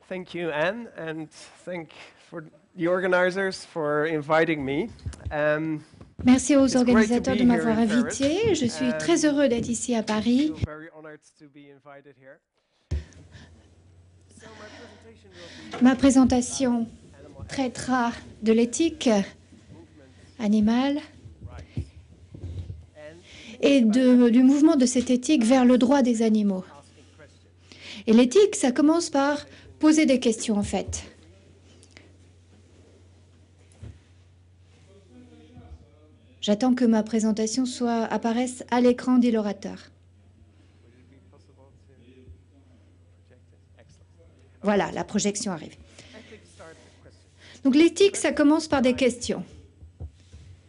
Thank you, Anne, and thank for the organizers for inviting me. Merci aux It's great to organisateurs be de m'avoir here in invité. Je suis très heureux d'être ici à Paris. Feel very honored to be invited here. So my presentation will be Ma présentation animal health traitera de l'éthique movement animale rights and et du mouvement de cette éthique vers le droit des animaux. asking questions. Et l'éthique, ça commence par poser des questions, en fait. J'attends que ma présentation apparaisse à l'écran, dit l'orateur. Would it be possible to project it? Excellent. Voilà, la projection arrive. I think start with questions. Donc l'éthique, ça commence par des questions.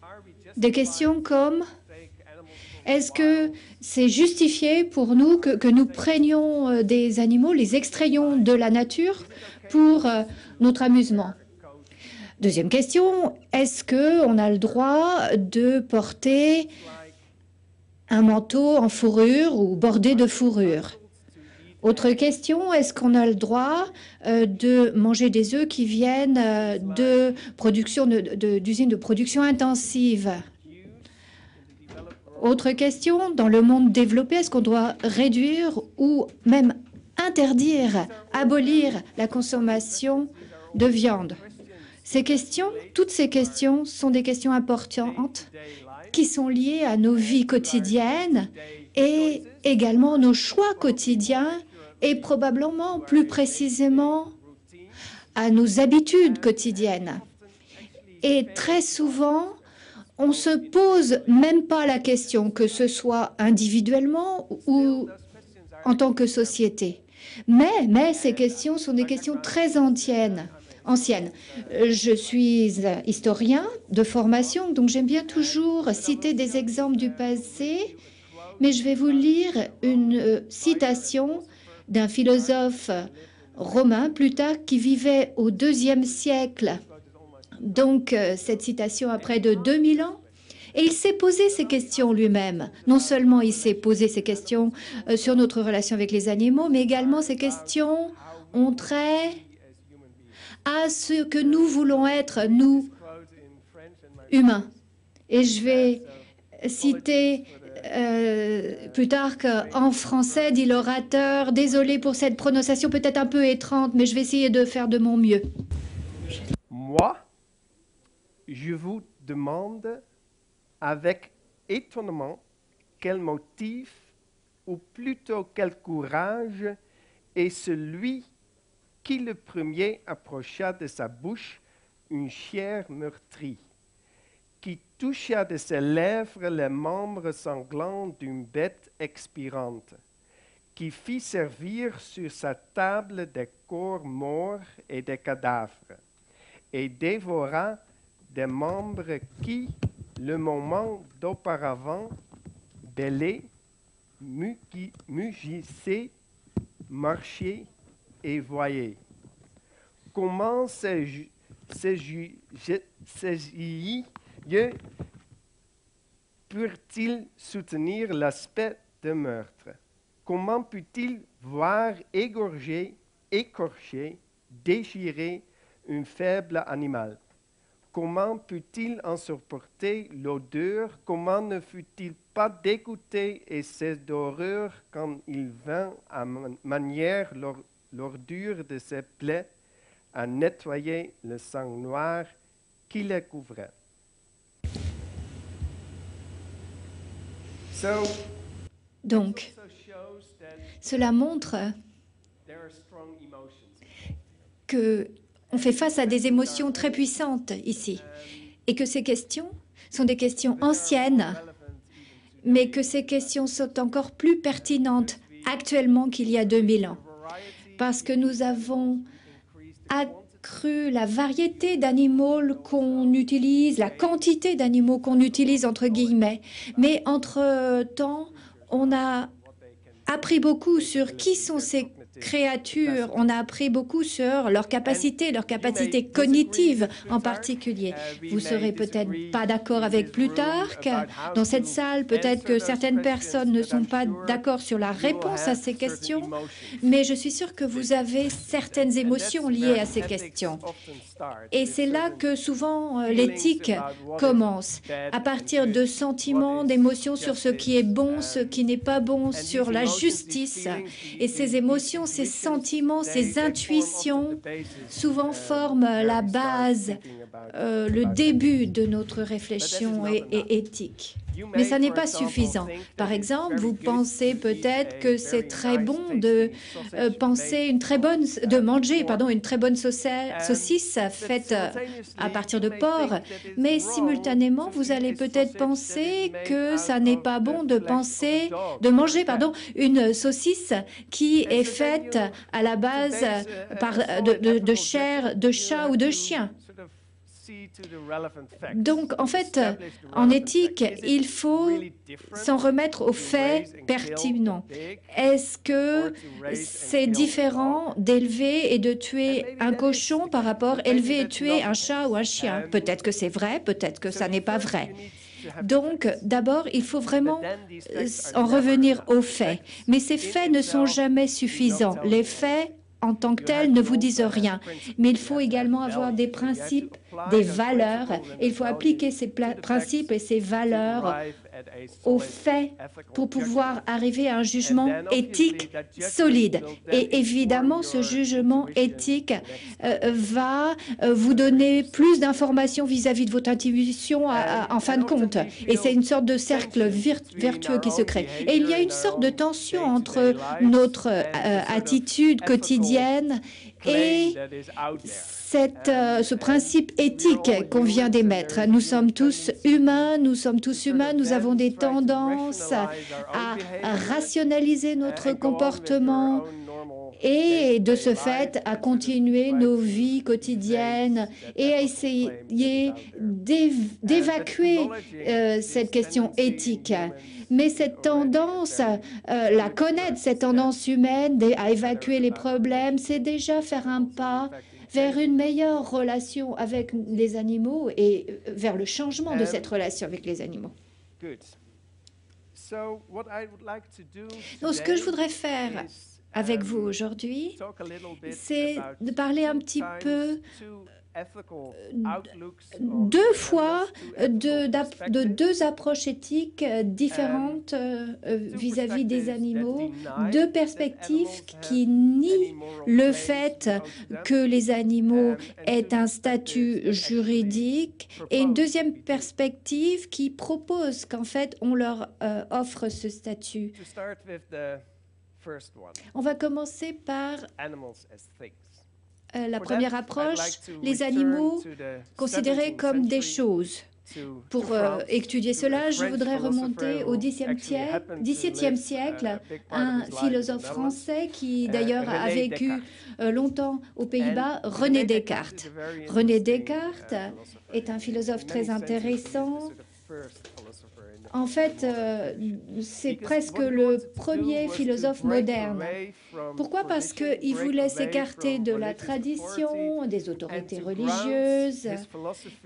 Are we Des justified questions comme: to take animals from est-ce que c'est justifié pour nous que nous prenions des animaux, les extrayons de la nature pour notre amusement? coat Deuxième question, est-ce qu'on a le droit de porter like un manteau en fourrure ou bordé de fourrure? to eat Autre question, est-ce qu'on a le droit de manger des œufs qui viennent de production d'usines de production intensive? use in the developed world? Autre question, dans le monde développé, est-ce qu'on doit réduire ou même interdire, abolir la consommation de viande? Ces questions, toutes ces questions sont des questions importantes Day life, qui sont liées à nos vies quotidiennes et également nos choix quotidiens et probablement plus précisément routine, à nos habitudes quotidiennes. Et très souvent, on se pose même pas la question, que ce soit individuellement ou those questions are en tant que société. Mais ces questions sont des questions très anciennes. Je suis historien de formation, donc j'aime bien toujours citer des exemples du passé, mais je vais vous lire une citation d'un philosophe romain, Plutarque, qui vivait au IIe siècle. Donc cette citation a près de 2000 ans. Et il s'est posé ces questions lui-même. Non seulement il s'est posé ces questions sur notre relation avec les animaux, mais également ces questions ont trait as human beings. à ce que nous voulons être, nous, Quote in French and my humains. Et je vais so citer Plutarque en français, dit l'orateur. Désolé pour cette prononciation peut-être un peu étrange, mais je vais essayer de faire de mon mieux. moi, je vous demande avec étonnement quel motif, ou plutôt quel courage, est celui qui le premier approcha de sa bouche une chair meurtrie, qui toucha de ses lèvres les membres sanglants d'une bête expirante, qui fit servir sur sa table des corps morts et des cadavres, et dévora des membres qui, le moment d'auparavant, bêlaient, mugissaient, marchaient et voyaient. Comment ces yeux purent-ils soutenir l'aspect de meurtre? Comment put-il voir égorger, écorcher, déchirer un faible animal? Comment put-il en supporter l'odeur? Comment ne fut-il pas dégoûté et saisi d'horreur quand il vint à manière l'ordure de ses plaies à nettoyer le sang noir qui les couvrait? Donc, cela montre que on fait face à des émotions très puissantes ici et que ces questions sont des questions anciennes, mais que ces questions sont encore plus pertinentes actuellement qu'il y a 2000 ans, parce que nous avons accru la variété d'animaux qu'on utilise, la quantité d'animaux qu'on utilise entre guillemets, mais entre-temps, on a appris beaucoup sur qui sont ces créatures, on a appris beaucoup sur leurs capacités cognitives en particulier. Vous serez peut-être pas d'accord avec Plutarque. Dans cette salle, peut-être que certaines personnes ne sont pas d'accord sur la réponse à ces questions, mais je suis sûre que vous avez certaines émotions liées à ces questions. Et c'est là que souvent l'éthique commence, à partir de sentiments, d'émotions sur ce qui est bon, ce qui n'est pas bon, sur la justice. Et ces émotions, ces sentiments, ces intuitions souvent forment la base, le début de notre réflexion éthique. Mais ça n'est pas suffisant. Par exemple, vous pensez peut-être que c'est très bon de manger une très bonne saucisse faite à partir de porc, mais simultanément, vous allez peut-être penser que ça n'est pas bon de manger une saucisse qui est faite à la base de chair de chat ou de chien. Donc, en fait, en éthique, il faut s'en remettre aux faits pertinents. Est-ce que c'est différent d'élever et de tuer un cochon par rapport à élever et tuer un chat ou un chien? Peut-être que c'est vrai, peut-être que ça n'est pas vrai. Donc, d'abord, il faut vraiment en revenir aux faits. Mais ces faits ne sont jamais suffisants. Les faits en tant que tels ne vous disent rien. Mais il faut également avoir des principes, des valeurs. Et il faut appliquer ces principes et ces valeurs aux faits pour pouvoir arriver à un jugement éthique solide. Et évidemment, ce jugement éthique va vous donner plus d'informations vis-à-vis de votre intuition en fin de compte. Et c'est une sorte de cercle vertueux qui se crée. Et il y a une sorte de tension entre notre attitude quotidienne et ce principe éthique qu'on vient d'émettre. Nous sommes tous humains, nous avons des tendances à rationaliser notre comportement et de ce fait à continuer nos vies quotidiennes et à essayer d'évacuer cette question éthique. Mais cette tendance, la connaître, cette tendance humaine à évacuer les problèmes, c'est déjà faire un pas vers une meilleure relation avec les animaux et vers le changement de cette relation avec les animaux. Donc, ce que je voudrais faire avec vous aujourd'hui, c'est de parler un petit peu de deux approches éthiques différentes vis-à-vis des animaux, deux perspectives qui nient le fait que les animaux aient un statut juridique et une deuxième perspective qui propose qu'en fait on leur offre ce statut. On va commencer par la première approche, les animaux considérés comme des choses. Pour étudier cela, je voudrais remonter au XVIIe siècle, un philosophe français qui d'ailleurs a vécu longtemps aux Pays-Bas, René Descartes. René Descartes est un philosophe très intéressant. En fait, c'est presque le premier philosophe moderne. Pourquoi? Parce qu'il voulait s'écarter de la tradition, des autorités religieuses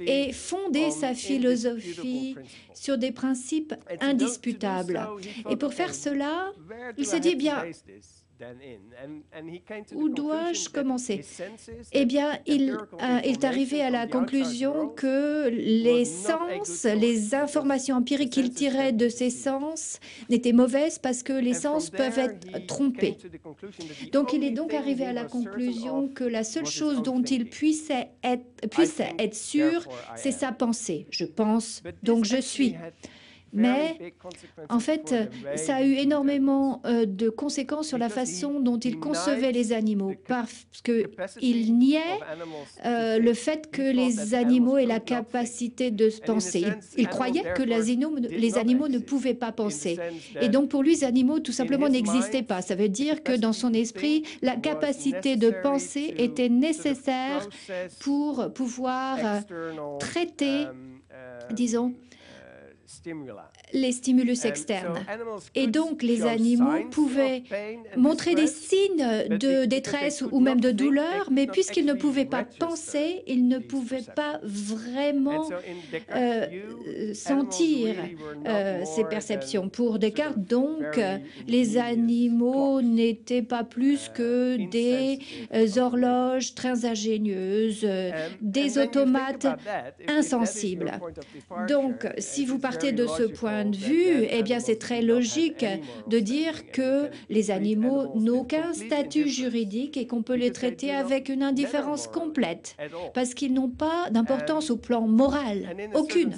et fonder sa philosophie sur des principes indisputables. Et pour faire cela, il s'est dit, bien, où dois-je commencer? Eh bien, il est arrivé à la conclusion que les sens, les informations empiriques qu'il tirait de ces sens n'étaient mauvaises parce que les sens peuvent être trompés. Donc, il est donc arrivé à la conclusion que la seule chose dont il puisse être sûr, c'est sa pensée. Je pense, donc je suis. Mais, en fait, ça a eu énormément de conséquences sur la façon dont il concevait les animaux, parce qu'il niait le fait que les animaux aient la capacité de penser. Il croyait que les animaux ne pouvaient pas penser. Et donc, pour lui, les animaux, tout simplement, n'existaient pas. Ça veut dire que, dans son esprit, la capacité de penser était nécessaire pour pouvoir traiter, disons, les stimulus externes. Et donc, les animaux pouvaient montrer des signes de détresse ou même de douleur, mais puisqu'ils ne pouvaient pas penser, ils ne pouvaient pas vraiment sentir ces perceptions. Pour Descartes, donc, les animaux n'étaient pas plus que des horloges très ingénieuses, des automates insensibles. Donc, si vous partez de ce point de vue, eh bien, c'est très logique de dire que les animaux n'ont aucun statut juridique et qu'on peut les traiter avec une indifférence complète, parce qu'ils n'ont pas d'importance au plan moral, aucune.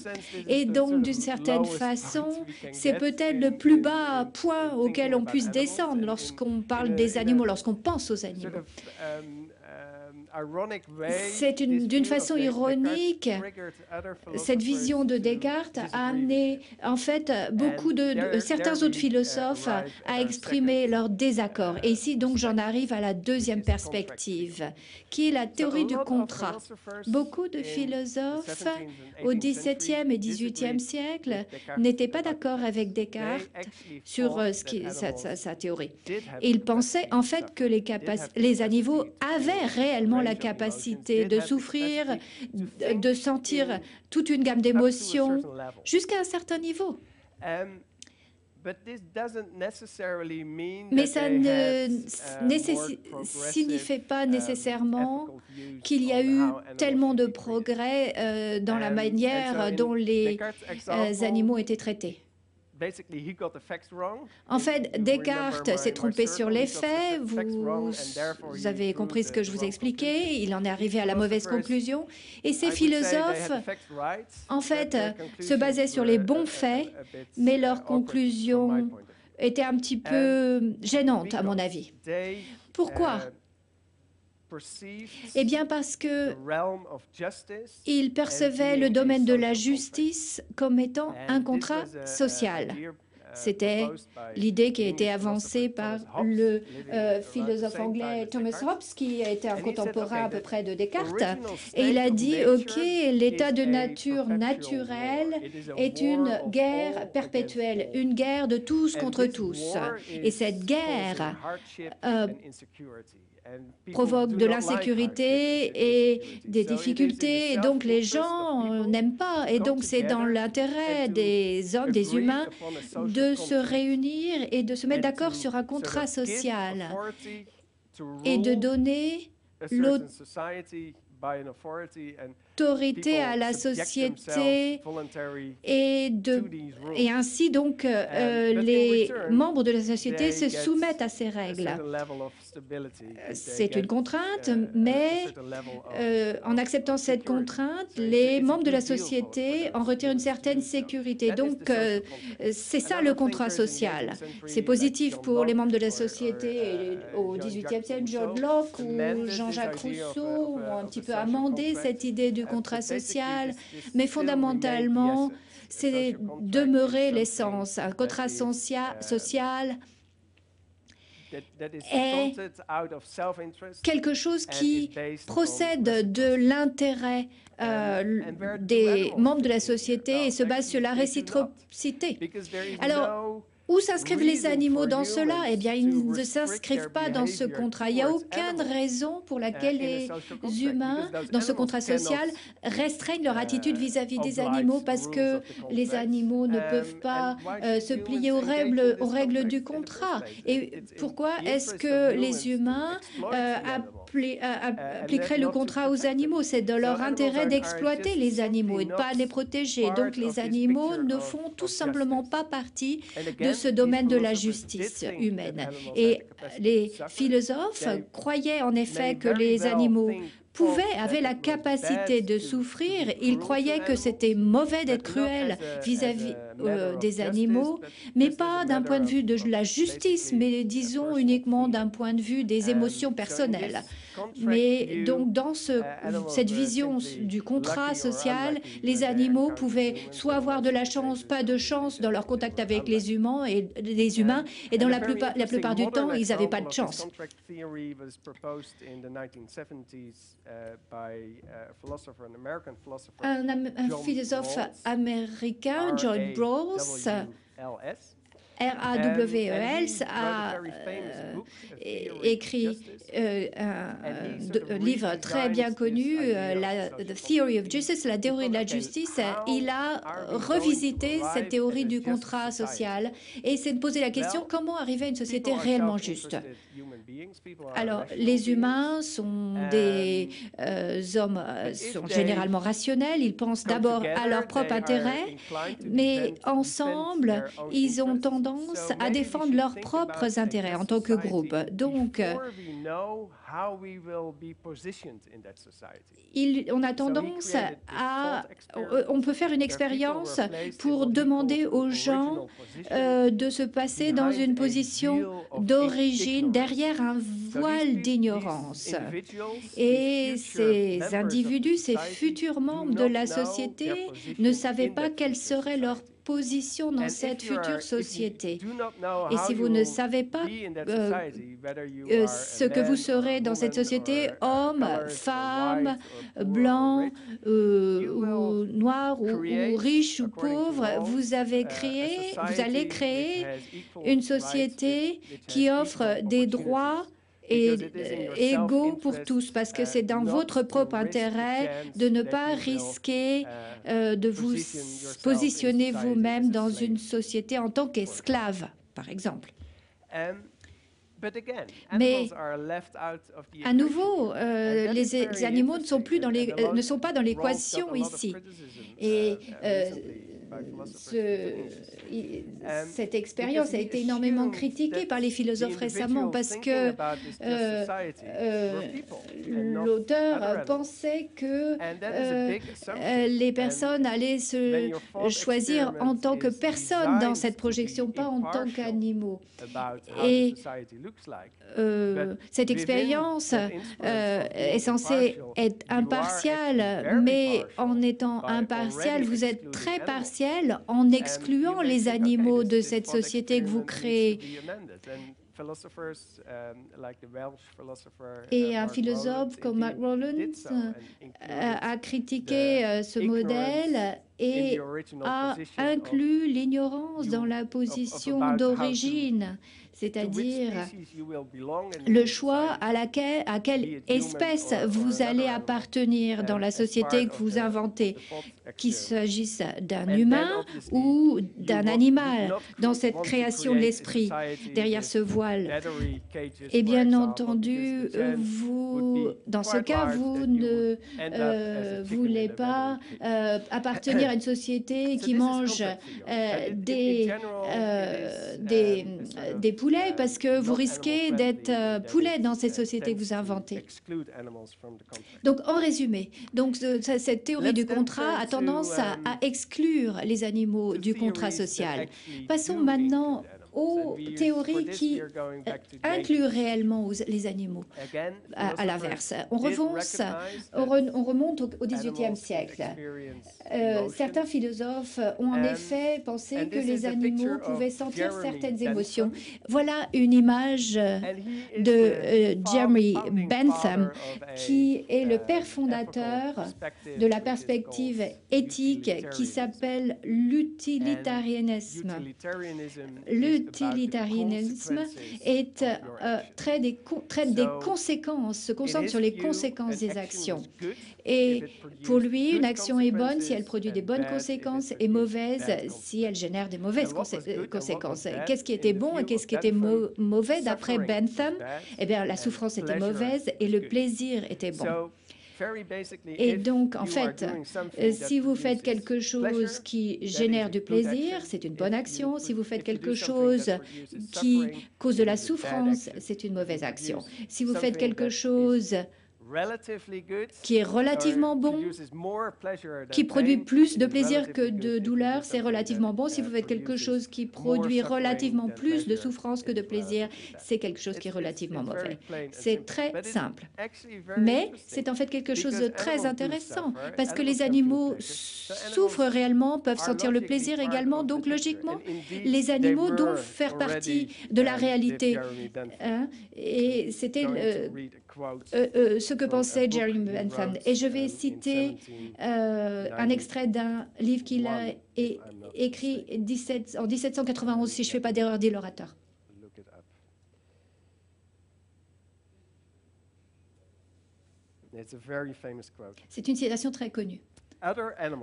Et donc, d'une certaine façon, c'est peut-être le plus bas point auquel on puisse descendre lorsqu'on parle des animaux, lorsqu'on pense aux animaux. C'est d'une façon ironique, cette vision de Descartes a amené en fait beaucoup de certains autres philosophes à exprimer leur désaccord. Et ici donc j'en arrive à la deuxième perspective, qui est la théorie du contrat. Beaucoup de philosophes au XVIIe et XVIIIe siècle n'étaient pas d'accord avec Descartes sur sa théorie. Ils pensaient en fait que les animaux avaient réellement la capacité de souffrir, de sentir toute une gamme d'émotions jusqu'à un certain niveau. Mais ça ne signifie pas nécessairement qu'il y a eu tellement de progrès dans la manière dont les animaux étaient traités. En fait, Descartes s'est trompé sur les faits, vous avez compris ce que je vous ai expliqué, il en est arrivé à la mauvaise conclusion, et ces philosophes, en fait, se basaient sur les bons faits, mais leurs conclusions étaient un petit peu gênantes, à mon avis. Pourquoi ? Eh bien parce qu'ils percevaient le domaine de la justice comme étant un contrat social. C'était l'idée qui a été avancée par le philosophe anglais Thomas Hobbes, qui a été un contemporain à peu près de Descartes. Et il a dit, OK, l'état de nature naturelle est une guerre perpétuelle, une guerre de tous contre tous. Et cette guerre provoque de l'insécurité et des difficultés, et donc les gens n'aiment pas. Et donc c'est dans l'intérêt des hommes, des humains, de se réunir et de se mettre d'accord sur un contrat social et de donner l'autorité à la société et ainsi donc les membres de la société se soumettent à ces règles. C'est une contrainte, mais en acceptant cette contrainte, les membres de la société en retirent une certaine sécurité. Donc c'est ça le contrat social. C'est positif pour les membres de la société. Et au XVIIIe siècle, John Locke ou Jean-Jacques Rousseau ont un petit peu amendé cette idée du contrat social, mais fondamentalement, c'est demeurer l'essence. Un contrat social est quelque chose qui procède de l'intérêt des membres de la société et se base sur la réciprocité. Alors, où s'inscrivent les animaux dans cela? Eh bien, ils ne s'inscrivent pas dans ce contrat. Il n'y a aucune raison pour laquelle les humains, dans ce contrat social, restreignent leur attitude vis-à-vis des animaux, parce que les animaux ne peuvent pas se plier aux règles du contrat. Et pourquoi est-ce que les humains appliqueraient le contrat aux animaux? C'est de leur intérêt d'exploiter les animaux et de ne pas les protéger. Donc, les animaux ne font tout simplement pas partie de ce domaine de la justice humaine. Et les philosophes croyaient en effet que les animaux avaient la capacité de souffrir. Ils croyaient que c'était mauvais d'être cruel vis-à-vis des animaux, mais pas d'un point de vue de la justice, mais disons uniquement d'un point de vue des émotions personnelles. Mais donc dans cette vision du contrat social, les animaux pouvaient soit avoir de la chance, pas de chance dans leur contact avec les humains, et dans la plupart du temps, ils n'avaient pas de chance. Un philosophe américain, John Rawls, R-A-W-E-L, a écrit un livre très bien connu, The Theory of Justice, la théorie de la justice. Il a revisité cette théorie du contrat social et s'est posé la question comment arriver à une société réellement juste. Alors, les humains sont des hommes, sont généralement rationnels, ils pensent d'abord à leur propre intérêt, mais ensemble, ils ont tendance à défendre leurs propres intérêts en tant que groupe. Donc, on a tendance à... On peut faire une expérience pour demander aux gens de se passer dans une position d'origine derrière un voile d'ignorance. Et ces individus, ces futurs membres de la société, ne savaient pas quelle serait leur position dans cette future société. Et si vous ne savez pas ce que vous serez dans cette société, homme, femme, blanc, ou noir, ou riche ou pauvre, vous allez créer une société qui offre des droits et égaux pour tous, parce que c'est dans votre propre intérêt de ne pas risquer de vous positionner vous-même dans une société en tant qu'esclave, par exemple. Mais à nouveau, les animaux ne sont pas dans l'équation ici. Et cette expérience a été énormément critiquée par les philosophes récemment parce que l'auteur pensait que les personnes allaient se choisir en tant que personnes dans cette projection, pas en tant qu'animaux. Et cette expérience est censée être impartiale, mais en étant impartiale, vous êtes très partiel en excluant les animaux de cette société que vous créez. Et un philosophe comme Mark Rowlands a critiqué ce modèle et a inclus l'ignorance dans la position d'origine, c'est-à-dire le choix à quelle espèce vous allez appartenir dans la société que vous inventez, qu'il s'agisse d'un humain ou d'un animal, dans cette création de l'esprit, derrière ce voile. Et bien entendu, dans ce cas, vous ne voulez pas appartenir à une société qui mange des poulets parce que vous risquez d'être poulet dans cette société que vous inventez. Donc, en résumé, cette théorie du contrat a tendance à exclure les animaux du contrat social. Passons maintenant aux théories qui incluent réellement les animaux. À l'inverse, on remonte au XVIIIe siècle. Certains philosophes ont en effet pensé que les animaux pouvaient sentir certaines émotions. Voilà une image de Jeremy Bentham, qui est le père fondateur de la perspective éthique qui s'appelle l'utilitarianisme. L'utilitarianisme traite des conséquences, se concentre sur les conséquences des actions. Et pour lui, une action est bonne si elle produit des bonnes conséquences et mauvaise si elle génère des mauvaises conséquences. Qu'est-ce qui était bon et qu'est-ce qui était mauvais d'après Bentham? Eh bien, la souffrance était mauvaise et le plaisir était bon. Et donc, en fait, si vous faites quelque chose qui génère du plaisir, c'est une bonne action. Si vous faites quelque chose qui cause de la souffrance, c'est une mauvaise action. Si vous faites quelque chose qui est relativement bon, qui produit plus de plaisir que de douleur, c'est relativement bon. Si vous faites quelque chose qui produit relativement plus de souffrance que de plaisir, c'est quelque chose qui est relativement mauvais. C'est très simple. Mais c'est en fait quelque chose de très intéressant, parce que les animaux souffrent réellement, peuvent sentir le plaisir également, donc logiquement, les animaux doivent faire partie de la réalité. Et c'était ce que pensait Jerry Bentham. Et je vais citer un extrait d'un livre qu'il a écrit en 1791, si je ne fais pas d'erreur, dit l'orateur. C'est une citation très connue.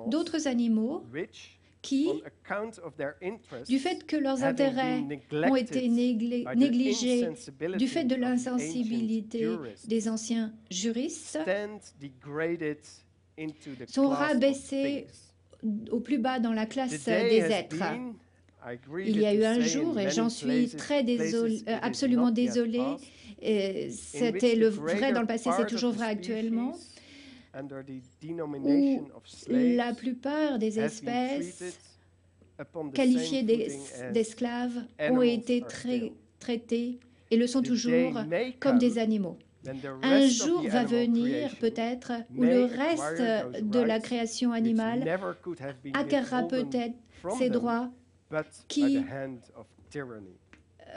D'autres animaux qui, du fait que leurs intérêts ont été négligés, du fait de l'insensibilité des anciens juristes, sont rabaissés au plus bas dans la classe des êtres. Il y a eu un jour, et j'en suis absolument désolée, c'était le vrai dans le passé, c'est toujours vrai actuellement, où la plupart des espèces qualifiées d'esclaves ont été traitées et le sont toujours comme des animaux. Un jour va venir peut-être où le reste de la création animale acquérera peut-être ces droits qui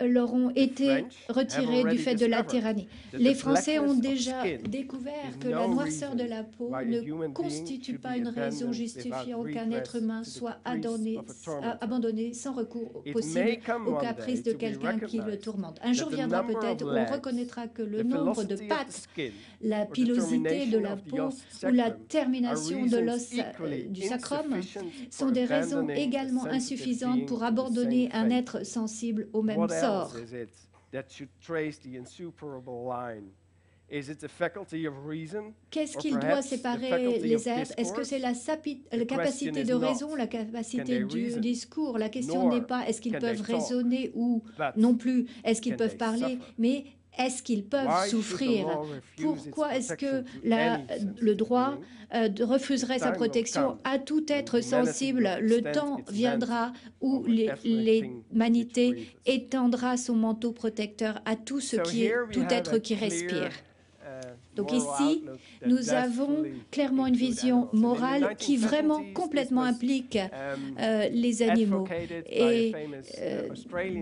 leur ont été retirés du fait de la tyrannie. Les Français ont déjà découvert que la noirceur de la peau ne constitue pas une raison justifiant qu'un être humain soit abandonné sans recours possible au caprice de quelqu'un qui le tourmente. Un jour viendra peut-être où on reconnaîtra que le nombre de pattes, la pilosité de la peau ou la termination de l'os du sacrum sont des raisons également insuffisantes pour abandonner un être sensible au même sort. Qu'est-ce qu'il doit séparer les êtres? Est-ce que c'est la capacité de raison, la capacité du discours? La question n'est pas est-ce qu'ils peuvent raisonner ou non plus est-ce qu'ils peuvent parler, mais est-ce qu'ils peuvent souffrir? Pourquoi est-ce que le droit refuserait sa protection à tout être sensible? Le temps viendra où l'humanité étendra son manteau protecteur à tout être qui respire. Donc ici, nous avons clairement une vision morale qui vraiment complètement implique les animaux. Et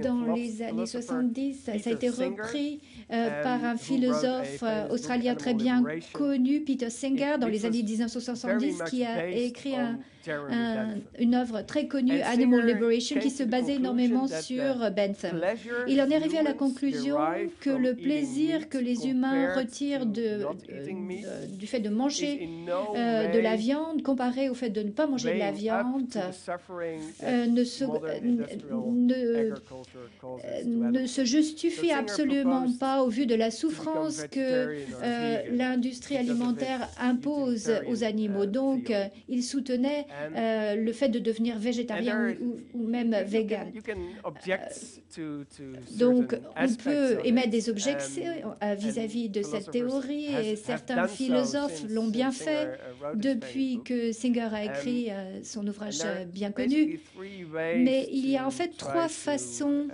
dans les années 70, ça a été repris par un philosophe australien très bien connu, Peter Singer, dans les années 1970, qui a écrit une œuvre très connue, Animal Liberation, qui se basait énormément sur Bentham. Il en est arrivé à la conclusion que le plaisir que les humains retirent du fait de manger de la viande, comparé au fait de ne pas manger de la viande, ne se justifie absolument pas au vu de la souffrance que l'industrie alimentaire impose aux animaux. Donc, il soutenait le fait de devenir végétarien ou même vegan. Donc, on peut émettre des objections vis-à-vis de cette théorie, et certains philosophes l'ont bien fait depuis que Singer a écrit son ouvrage bien connu. Mais il y a en fait trois façons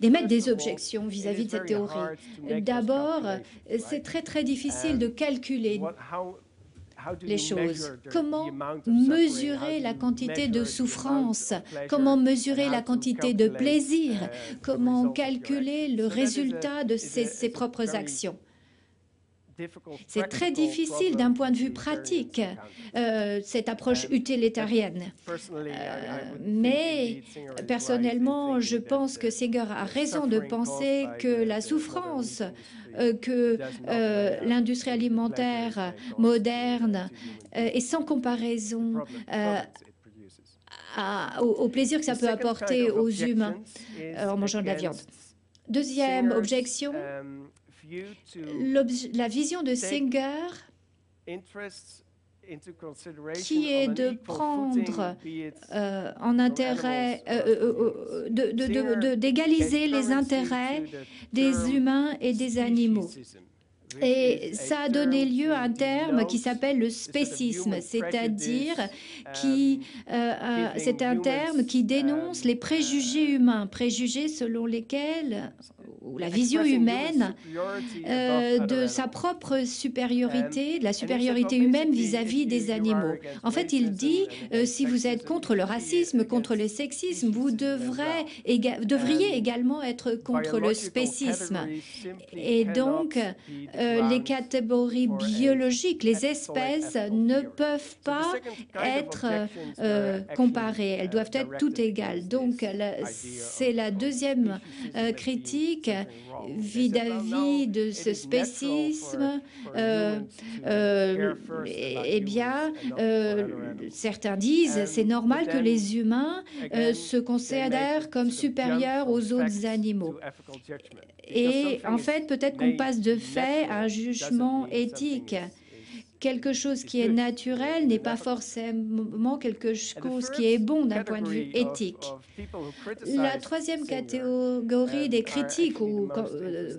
d'émettre des objections vis-à-vis de cette théorie. D'abord, c'est très difficile de calculer les choses. Comment mesurer la quantité de souffrance? Comment mesurer la quantité de plaisir? Comment calculer le résultat de ses propres actions? C'est très difficile d'un point de vue pratique, cette approche utilitarienne. Mais personnellement, je pense que Singer a raison de penser que la souffrance que l'industrie alimentaire moderne est sans comparaison au plaisir que ça peut apporter aux humains en mangeant de la viande. Deuxième objection, la vision de Singer qui est de prendre en intérêt, d'égaliser les intérêts des humains et des animaux. Et ça a donné lieu à un terme qui s'appelle le spécisme, c'est-à-dire c'est un terme qui dénonce les préjugés humains, préjugés selon lesquels ou la vision humaine de sa propre supériorité, de la supériorité humaine vis-à-vis des animaux. En fait, il dit, si vous êtes contre le racisme, contre le sexisme, vous devriez également être contre le spécisme. Et donc, les catégories biologiques, les espèces ne peuvent pas être comparées. Elles doivent être toutes égales. Donc, c'est la deuxième critique vis-à-vis de ce spécisme. Eh bien, certains disent c'est normal que les humains se considèrent comme supérieurs aux autres animaux. Et en fait, peut-être qu'on passe de fait à un jugement éthique. Quelque chose qui est naturel n'est pas forcément quelque chose qui est bon d'un point de vue éthique. La troisième catégorie des critiques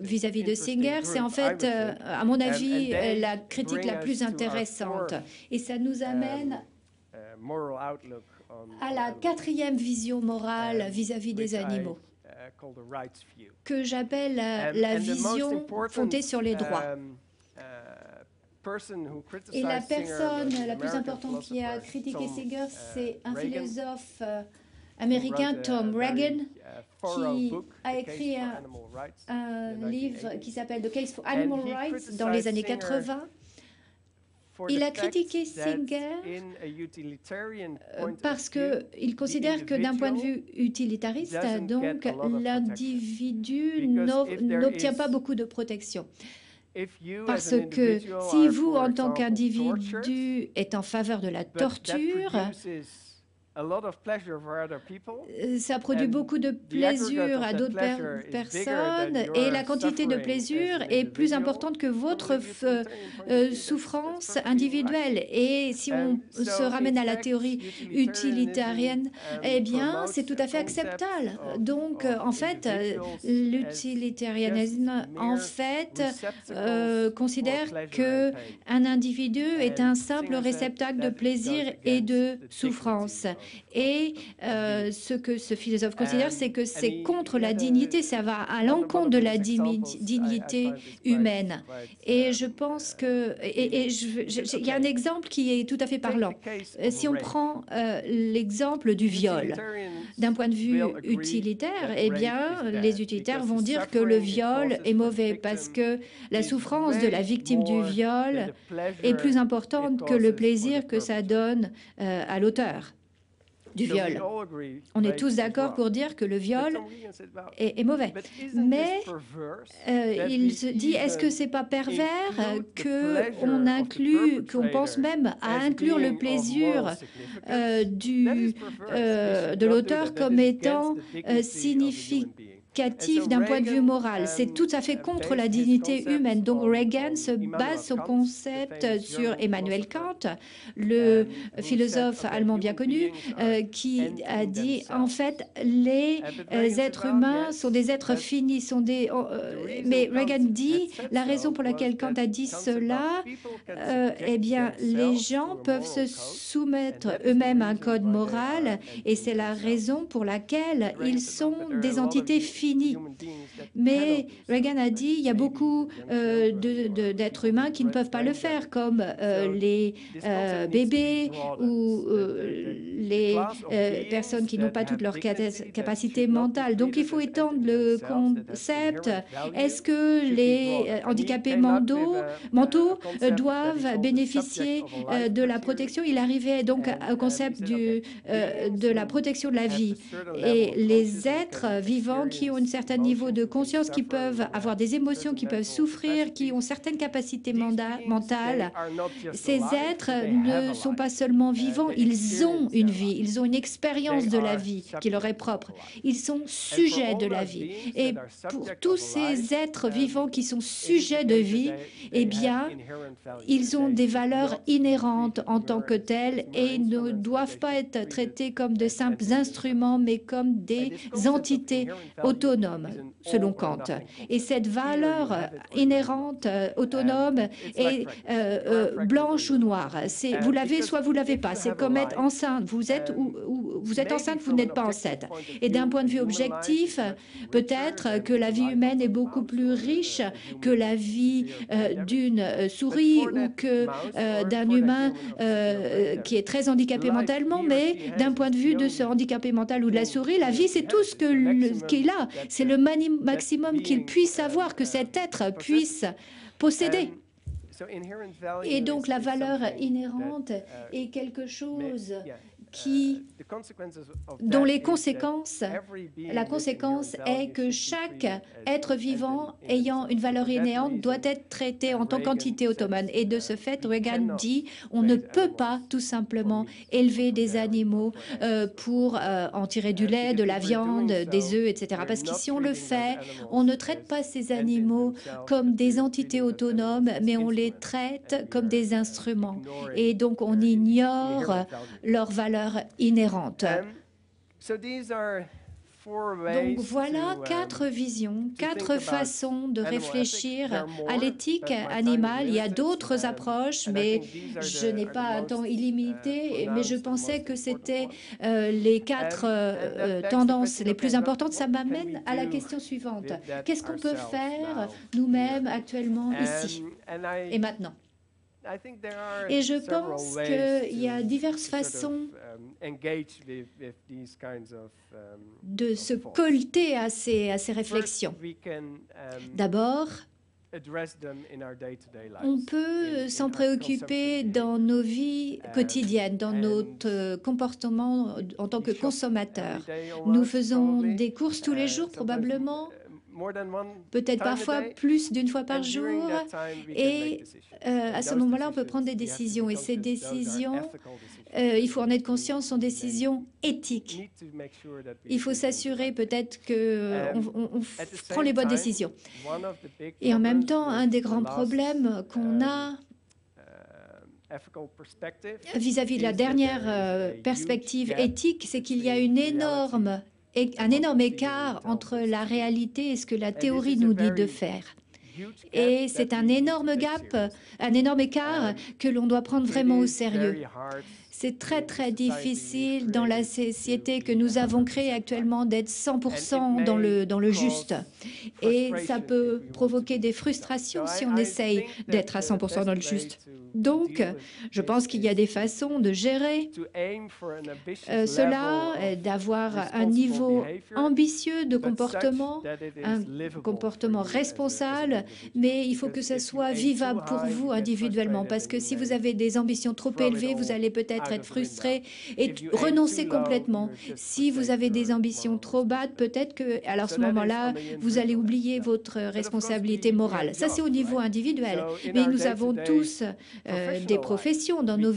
vis-à-vis de Singer, c'est en fait, à mon avis, la critique la plus intéressante. Et ça nous amène à la quatrième vision morale vis-à-vis des animaux, que j'appelle la vision fondée sur les droits. Et la personne la plus importante qui a critiqué Singer, c'est un philosophe américain, Tom Regan, qui a écrit un livre qui s'appelle The Case for Animal Rights dans les années 80. Il a critiqué Singer parce qu'il considère que d'un point de vue utilitariste, donc l'individu n'obtient pas beaucoup de protection. Parce que si vous, en tant qu'individu, êtes en faveur de la torture, ça produit beaucoup de plaisir à d'autres personnes et la quantité de plaisir est plus importante que votre souffrance individuelle. Et si on se ramène à la théorie utilitarienne, eh bien, c'est tout à fait acceptable. Donc, en fait, l'utilitarianisme, en fait, considère qu'un individu est un simple réceptacle de plaisir et de souffrance. Et ce que ce philosophe considère, c'est que c'est contre la dignité, ça va à l'encontre de la dignité humaine. Et je pense que... il y a un exemple qui est tout à fait parlant. Si on prend l'exemple du viol, d'un point de vue utilitaire, eh bien, les utilitaires vont dire que le viol est mauvais parce que la souffrance de la victime du viol est plus importante que le plaisir que ça donne à l'auteur du viol. On est tous d'accord pour dire que le viol est mauvais. Mais il se dit, est-ce que c'est pas pervers qu'on pense même à inclure le plaisir de l'auteur comme étant significatif d'un point de vue moral. C'est tout à fait contre la dignité humaine. Donc Regan se base son concept sur Emmanuel Kant, le philosophe allemand bien connu, qui a dit, en fait, les êtres humains sont des êtres finis, mais Regan dit, la raison pour laquelle Kant a dit cela, eh bien, les gens peuvent se soumettre eux-mêmes à un code moral, et c'est la raison pour laquelle ils sont des entités finies. Mais Regan a dit il y a beaucoup d'êtres humains qui ne peuvent pas le faire, comme les bébés ou les personnes qui n'ont pas toutes leurs capacités mentales. Donc il faut étendre le concept. Est-ce que les handicapés mentaux doivent bénéficier de la protection? Il arrivait donc au concept de la protection de la vie. Et les êtres vivants qui ont un certain niveau de conscience, qui peuvent avoir des émotions, qui peuvent souffrir, qui ont certaines capacités mentales. Ces êtres ne sont pas seulement vivants, ils ont une vie, ils ont une expérience de la vie qui leur est propre. Ils sont sujets de la vie. Et pour tous ces êtres vivants qui sont sujets de vie, eh bien, ils ont des valeurs inhérentes en tant que tels et ne doivent pas être traités comme de simples instruments, mais comme des entités autonomes autonome, selon Kant. Et cette valeur inhérente, autonome, est blanche ou noire. Vous l'avez, soit vous l'avez pas. C'est comme être enceinte. Vous êtes enceinte, vous n'êtes pas enceinte. Et d'un point de vue objectif, peut-être que la vie humaine est beaucoup plus riche que la vie d'une souris ou que d'un humain qui est très handicapé mentalement, mais d'un point de vue de ce handicapé mental ou de la souris, la vie, c'est tout ce qu'il a. C'est le maximum qu'il puisse avoir, que cet être puisse posséder. Et donc, la valeur inhérente est quelque chose dont la conséquence est que chaque être vivant ayant une valeur inhérente doit être traité en tant qu'entité autonome. Et de ce fait, Reagan dit on ne peut pas tout simplement élever des animaux pour en tirer du lait, de la viande, des œufs, etc. Parce que si on le fait, on ne traite pas ces animaux comme des entités autonomes, mais on les traite comme des instruments. Et donc, on ignore leur valeur inhérente. Donc voilà 4 visions, 4 façons de réfléchir à l'éthique animale. Il y a d'autres approches, mais je n'ai pas un temps illimité, mais je pensais que c'était les 4 tendances les plus importantes. Ça m'amène à la question suivante. Qu'est-ce qu'on peut faire nous-mêmes actuellement ici et maintenant? Et je pense qu'il y a diverses façons de se colter à ces réflexions. D'abord, on peut s'en préoccuper dans nos vies quotidiennes, dans notre comportement en tant que consommateur. Nous faisons des courses tous les jours, probablement. Peut-être parfois plus d'une fois par jour. Et à ce moment-là, on peut prendre des décisions. Et ces décisions, il faut en être conscient, sont décisions éthiques. Il faut s'assurer peut-être qu'on prend les bonnes décisions. Et en même temps, un des grands problèmes qu'on a vis-à-vis de la dernière perspective éthique, c'est qu'il y a un énorme écart entre la réalité et ce que la théorie nous dit de faire. Et c'est un énorme gap, un énorme écart que l'on doit prendre vraiment au sérieux. C'est très, très difficile dans la société que nous avons créée actuellement d'être 100% dans le juste. Et ça peut provoquer des frustrations si on essaye d'être à 100% dans le juste. Donc, je pense qu'il y a des façons de gérer cela, d'avoir un niveau ambitieux de comportement, un comportement responsable, mais il faut que ça soit vivable pour vous individuellement, parce que si vous avez des ambitions trop élevées, vous allez peut-être être frustré et renoncer complètement. Si vous avez des ambitions trop basses, peut-être que, alors à ce moment-là, vous allez oublier votre responsabilité morale. Ça, c'est au niveau individuel. Mais nous avons tous des professions. Dans nos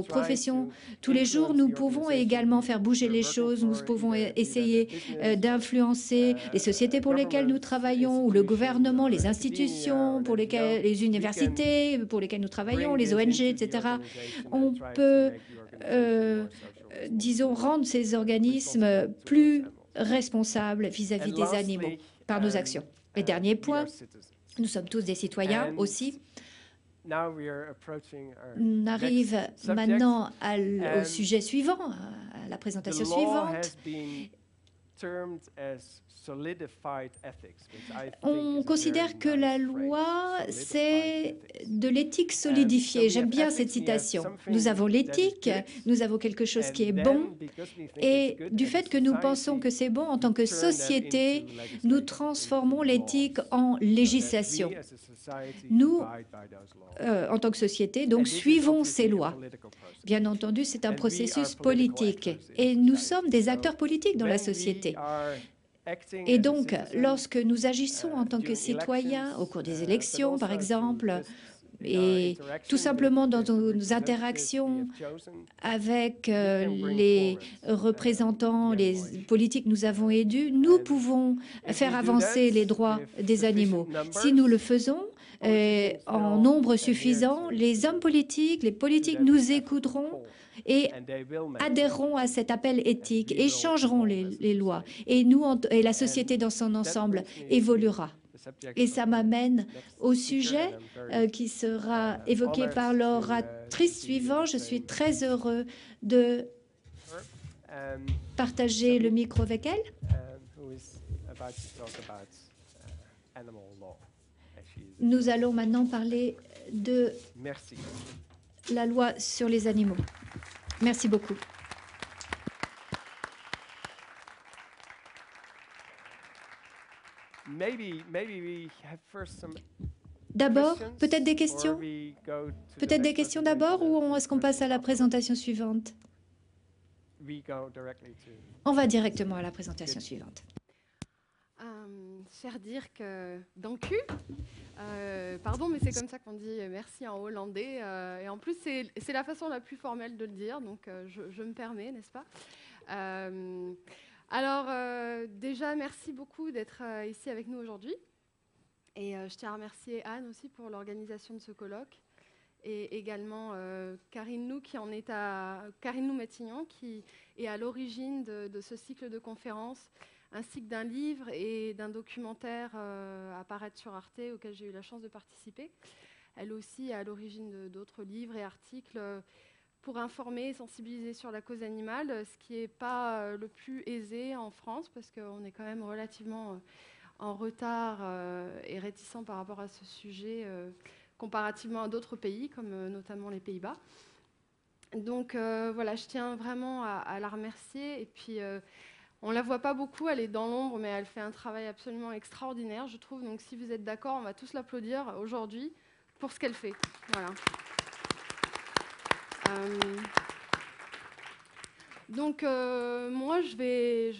professions, tous les jours, nous pouvons également faire bouger les choses. Nous pouvons essayer d'influencer les sociétés pour lesquelles nous travaillons, ou le gouvernement, les institutions, pour lesquelles, les universités pour lesquelles nous travaillons, les ONG, etc. On peut, disons, rendre ces organismes plus responsables vis-à-vis des animaux par nos actions. Et dernier point, nous sommes tous des citoyens aussi. On arrive maintenant au sujet suivant, à la présentation suivante. On considère que la loi, c'est de l'éthique solidifiée. J'aime bien cette citation. Nous avons l'éthique, nous avons quelque chose qui est bon, et du fait que nous pensons que c'est bon, en tant que société, nous transformons l'éthique en législation. Nous, en tant que société, donc, suivons ces lois. Bien entendu, c'est un processus politique, et nous sommes des acteurs politiques dans la société. Et donc, lorsque nous agissons en tant que citoyens, au cours des élections, par exemple, et tout simplement dans nos interactions avec les représentants, les politiques que nous avons élus, nous pouvons faire avancer les droits des animaux. Si nous le faisons en nombre suffisant, les hommes politiques, les politiques nous écouteront et adhéreront à cet appel éthique et changeront les lois. Et nous, et la société dans son ensemble évoluera. Et ça m'amène au sujet qui sera évoqué par l'oratrice suivante. Je suis très heureux de partager le micro avec elle. Nous allons maintenant parler de la loi sur les animaux. Merci beaucoup. D'abord, peut-être des questions? Peut-être des questions d'abord ou est-ce qu'on passe à la présentation suivante? On va directement à la présentation suivante. Cher Dirk, dank u. Pardon, mais c'est comme ça qu'on dit merci en hollandais. Et en plus, c'est la façon la plus formelle de le dire, donc je me permets, n'est-ce pas? Alors, déjà, merci beaucoup d'être ici avec nous aujourd'hui. Et je tiens à remercier Anne aussi pour l'organisation de ce colloque. Et également Karine Lou Matignon, qui est à l'origine de ce cycle de conférences, ainsi que d'un livre et d'un documentaire à paraître sur Arte, auquel j'ai eu la chance de participer. Elle aussi est à l'origine d'autres livres et articles pour informer et sensibiliser sur la cause animale, ce qui n'est pas le plus aisé en France, parce qu'on est quand même relativement en retard et réticent par rapport à ce sujet, comparativement à d'autres pays, comme notamment les Pays-Bas. Donc voilà, je tiens vraiment à la remercier. Et puis, on ne la voit pas beaucoup, elle est dans l'ombre, mais elle fait un travail absolument extraordinaire, je trouve. Donc si vous êtes d'accord, on va tous l'applaudir aujourd'hui pour ce qu'elle fait. Voilà. Donc moi, je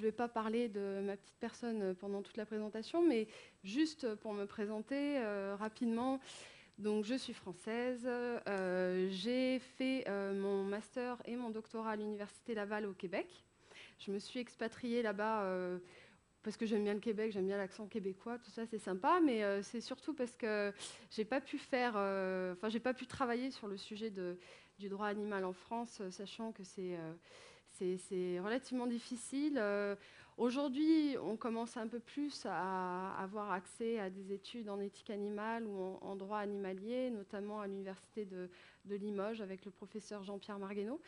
vais pas parler de ma petite personne pendant toute la présentation, mais juste pour me présenter rapidement. Donc je suis française, j'ai fait mon master et mon doctorat à l'Université Laval au Québec. Je me suis expatriée là-bas parce que j'aime bien le Québec, j'aime bien l'accent québécois, tout ça c'est sympa, mais c'est surtout parce que j'ai pas pu j'ai pas pu travailler sur le sujet du droit animal en France, sachant que c'est relativement difficile. Aujourd'hui, on commence un peu plus à avoir accès à des études en éthique animale ou en droit animalier, notamment à l'université de Limoges avec le professeur Jean-Pierre Marguenot.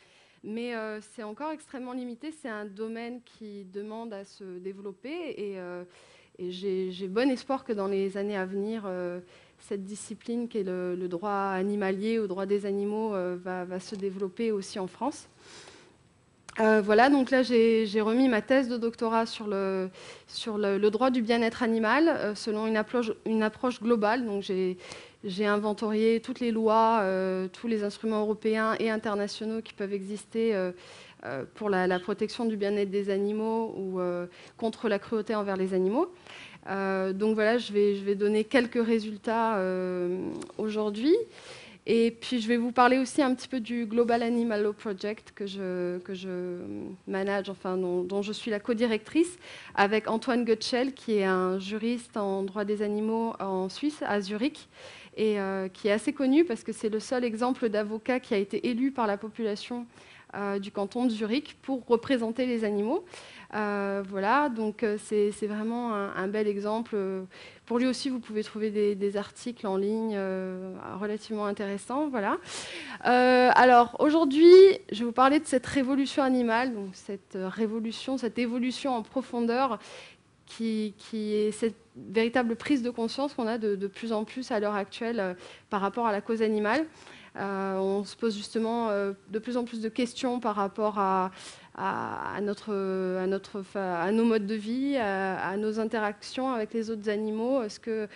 Mais c'est encore extrêmement limité. C'est un domaine qui demande à se développer et j'ai bon espoir que dans les années à venir, cette discipline qui est le droit animalier ou droit des animaux va se développer aussi en France. Voilà, donc là j'ai remis ma thèse de doctorat sur le droit du bien-être animal selon une approche globale. Donc j'ai inventorié toutes les lois, tous les instruments européens et internationaux qui peuvent exister pour la protection du bien-être des animaux ou contre la cruauté envers les animaux. Donc voilà, je vais donner quelques résultats aujourd'hui. Et puis je vais vous parler aussi un petit peu du Global Animal Law Project que je manage, enfin dont je suis la co-directrice, avec Antoine Goetschel, qui est un juriste en droit des animaux en Suisse, à Zurich, et qui est assez connu parce que c'est le seul exemple d'avocat qui a été élu par la population du canton de Zurich pour représenter les animaux. Voilà, donc c'est vraiment un bel exemple. Pour lui aussi, vous pouvez trouver des articles en ligne relativement intéressants. Voilà. Alors aujourd'hui, je vais vous parler de cette révolution animale, donc cette évolution en profondeur qui est cette véritable prise de conscience qu'on a de plus en plus à l'heure actuelle par rapport à la cause animale. On se pose justement de plus en plus de questions par rapport à nos modes de vie, à nos interactions avec les autres animaux. Est-ce que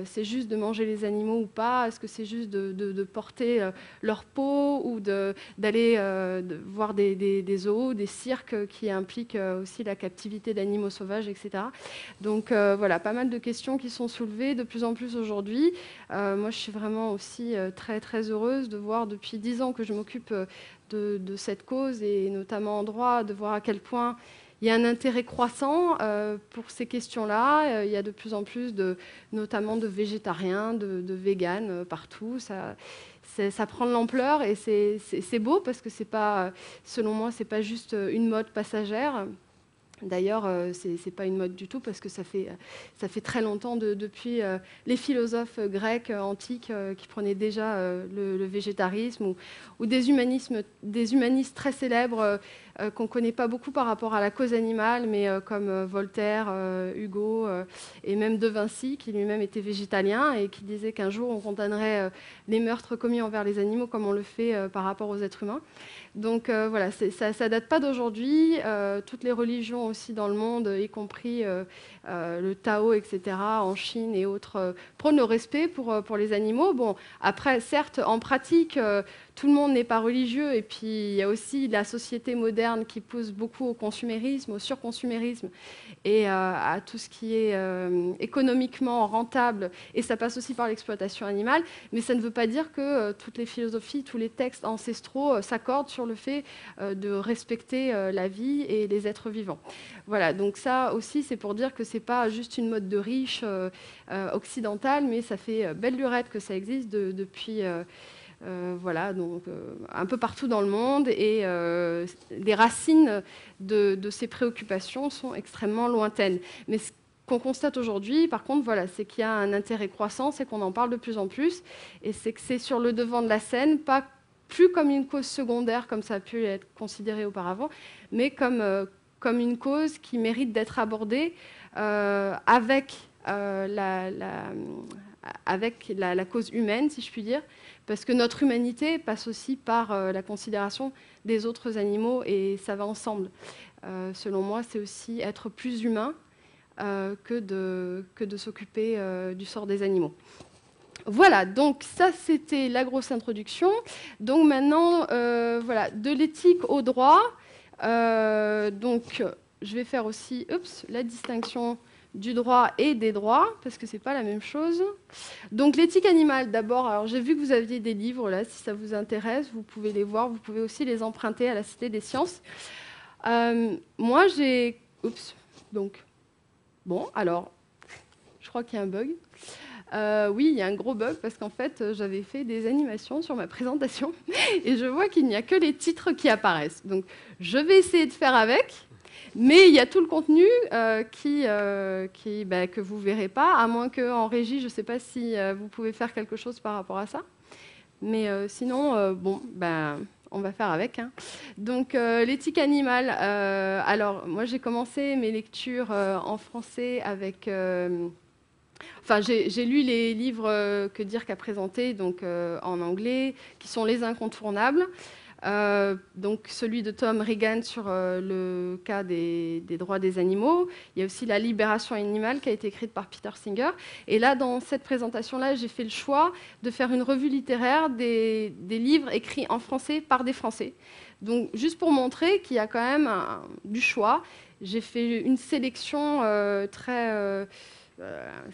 c'est juste de manger les animaux ou pas? Est-ce que c'est juste de porter leur peau ou d'aller voir des zoos, des cirques qui impliquent aussi la captivité d'animaux sauvages, etc. Donc voilà, pas mal de questions qui sont soulevées de plus en plus aujourd'hui. Moi, je suis vraiment aussi très, très heureuse de voir depuis 10 ans que je m'occupe de cette cause et notamment en droit, de voir à quel point il y a un intérêt croissant pour ces questions-là. Il y a de plus en plus notamment de végétariens, de véganes partout. ça prend de l'ampleur et c'est beau parce que c'est pas, selon moi, c'est pas juste une mode passagère. D'ailleurs, ce n'est pas une mode du tout parce que ça fait très longtemps, depuis les philosophes grecs antiques qui prenaient déjà le végétarisme ou des humanistes très célèbres qu'on ne connaît pas beaucoup par rapport à la cause animale, mais comme Voltaire, Hugo et même De Vinci, qui lui-même était végétalien et qui disait qu'un jour on condamnerait les meurtres commis envers les animaux comme on le fait par rapport aux êtres humains. Donc voilà, ça ne date pas d'aujourd'hui. Toutes les religions aussi dans le monde, y compris le Tao, etc., en Chine et autres, prônent le respect pour les animaux. Bon, après, certes, en pratique, tout le monde n'est pas religieux. Et puis, il y a aussi la société moderne qui pousse beaucoup au consumérisme, au surconsumérisme et à tout ce qui est économiquement rentable. Et ça passe aussi par l'exploitation animale. Mais ça ne veut pas dire que toutes les philosophies, tous les textes ancestraux s'accordent sur le fait de respecter la vie et les êtres vivants. Voilà, donc ça aussi, c'est pour dire que ce n'est pas juste une mode de riche occidentale, mais ça fait belle lurette que ça existe depuis... voilà, donc un peu partout dans le monde, et les racines de ces préoccupations sont extrêmement lointaines. Mais ce qu'on constate aujourd'hui, par contre, voilà, c'est qu'il y a un intérêt croissant, c'est qu'on en parle de plus en plus, et c'est que c'est sur le devant de la scène, pas plus comme une cause secondaire, comme ça a pu être considéré auparavant, mais comme une cause qui mérite d'être abordée avec la cause humaine, si je puis dire, parce que notre humanité passe aussi par la considération des autres animaux, et ça va ensemble. Selon moi, c'est aussi être plus humain que de s'occuper du sort des animaux. Voilà, donc ça, c'était la grosse introduction. Donc maintenant, voilà, de l'éthique au droit. Donc, je vais faire aussi la distinction du droit et des droits, parce que ce n'est pas la même chose. Donc, l'éthique animale, d'abord. Alors, j'ai vu que vous aviez des livres, là, si ça vous intéresse, vous pouvez les voir. Vous pouvez aussi les emprunter à la Cité des Sciences. Moi, j'ai... donc, bon, alors, je crois qu'il y a un bug. Oui, il y a un gros bug parce qu'en fait, j'avais fait des animations sur ma présentation et je vois qu'il n'y a que les titres qui apparaissent. Donc, je vais essayer de faire avec, mais il y a tout le contenu que vous ne verrez pas, à moins qu'en régie, je ne sais pas si vous pouvez faire quelque chose par rapport à ça. Mais sinon, bon, on va faire avec. Hein. Donc, l'éthique animale. Alors, moi, j'ai commencé mes lectures en français avec... Enfin, j'ai lu les livres que Dirk a présentés, donc en anglais, qui sont les incontournables. Donc celui de Tom Regan sur le cas des droits des animaux. Il y a aussi La libération animale qui a été écrite par Peter Singer. Et là, dans cette présentation-là, j'ai fait le choix de faire une revue littéraire des livres écrits en français par des Français. Donc juste pour montrer qu'il y a quand même du choix, j'ai fait une sélection très...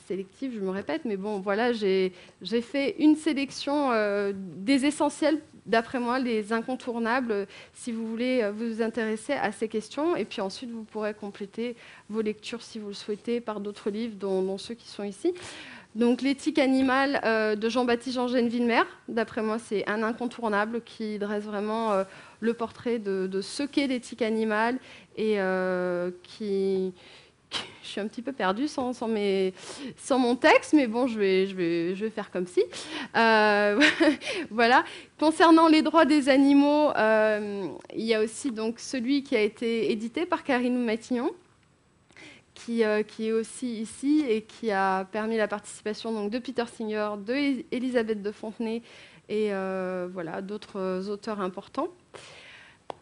sélective, je me répète, mais bon, voilà, j'ai fait une sélection des essentiels, d'après moi, les incontournables, si vous voulez vous intéresser à ces questions. Et puis ensuite, vous pourrez compléter vos lectures, si vous le souhaitez, par d'autres livres, dont ceux qui sont ici. Donc, l'éthique animale de Jean-Baptiste Jean-Genvillemer, d'après moi, c'est un incontournable qui dresse vraiment le portrait de ce qu'est l'éthique animale et qui... Je suis un petit peu perdue sans mon texte, mais bon, je vais faire comme si. Voilà. Concernant les droits des animaux, il y a aussi donc celui qui a été édité par Karine Matignon, qui est aussi ici et qui a permis la participation donc, de Peter Singer, d'Elisabeth de Fontenay et voilà, d'autres auteurs importants.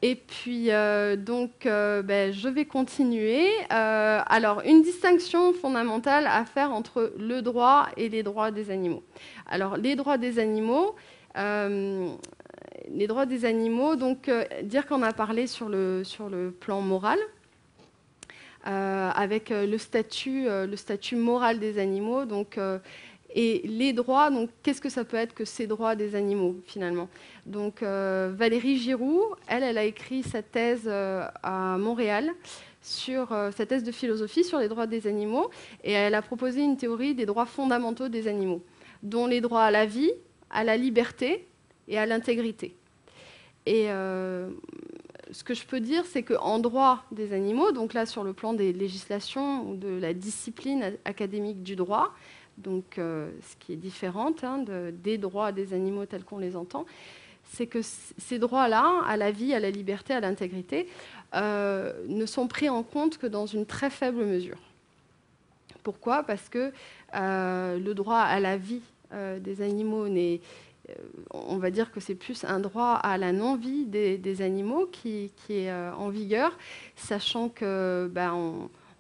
Et puis, je vais continuer. Alors, une distinction fondamentale à faire entre le droit et les droits des animaux. Alors, les droits des animaux, donc, dire qu'on a parlé sur le plan moral, avec le statut moral des animaux, donc... Et les droits, donc qu'est-ce que ça peut être que ces droits des animaux, finalement? Donc Valérie Giroux, elle a écrit sa thèse à Montréal, sur sa thèse de philosophie sur les droits des animaux, et elle a proposé une théorie des droits fondamentaux des animaux, dont les droits à la vie, à la liberté, et à l'intégrité. Et ce que je peux dire, c'est qu'en droit des animaux, donc là sur le plan des législations ou de la discipline académique du droit, donc ce qui est différent des droits des animaux tels qu'on les entend, c'est que ces droits-là, à la vie, à la liberté, à l'intégrité, ne sont pris en compte que dans une très faible mesure. Pourquoi ? Parce que le droit à la vie des animaux on va dire que c'est plus un droit à la non-vie des animaux qui est en vigueur, sachant que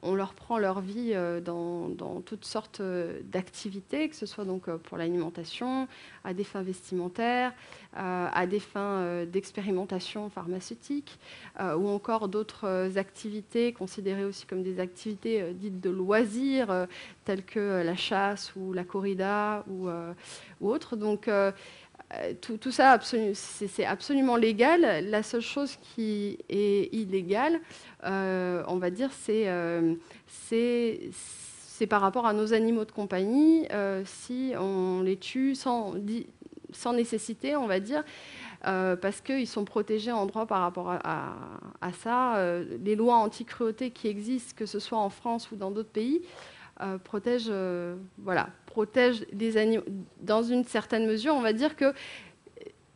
on leur prend leur vie dans toutes sortes d'activités, que ce soit donc pour l'alimentation, à des fins vestimentaires, à des fins d'expérimentation pharmaceutique, ou encore d'autres activités considérées aussi comme des activités dites de loisirs, telles que la chasse ou la corrida ou autre. Donc tout ça, c'est absolument légal. La seule chose qui est illégale, on va dire, c'est par rapport à nos animaux de compagnie, si on les tue sans nécessité, on va dire, parce qu'ils sont protégés en droit par rapport à ça. Les lois anti-cruauté qui existent, que ce soit en France ou dans d'autres pays, protègent les animaux dans une certaine mesure. On va dire que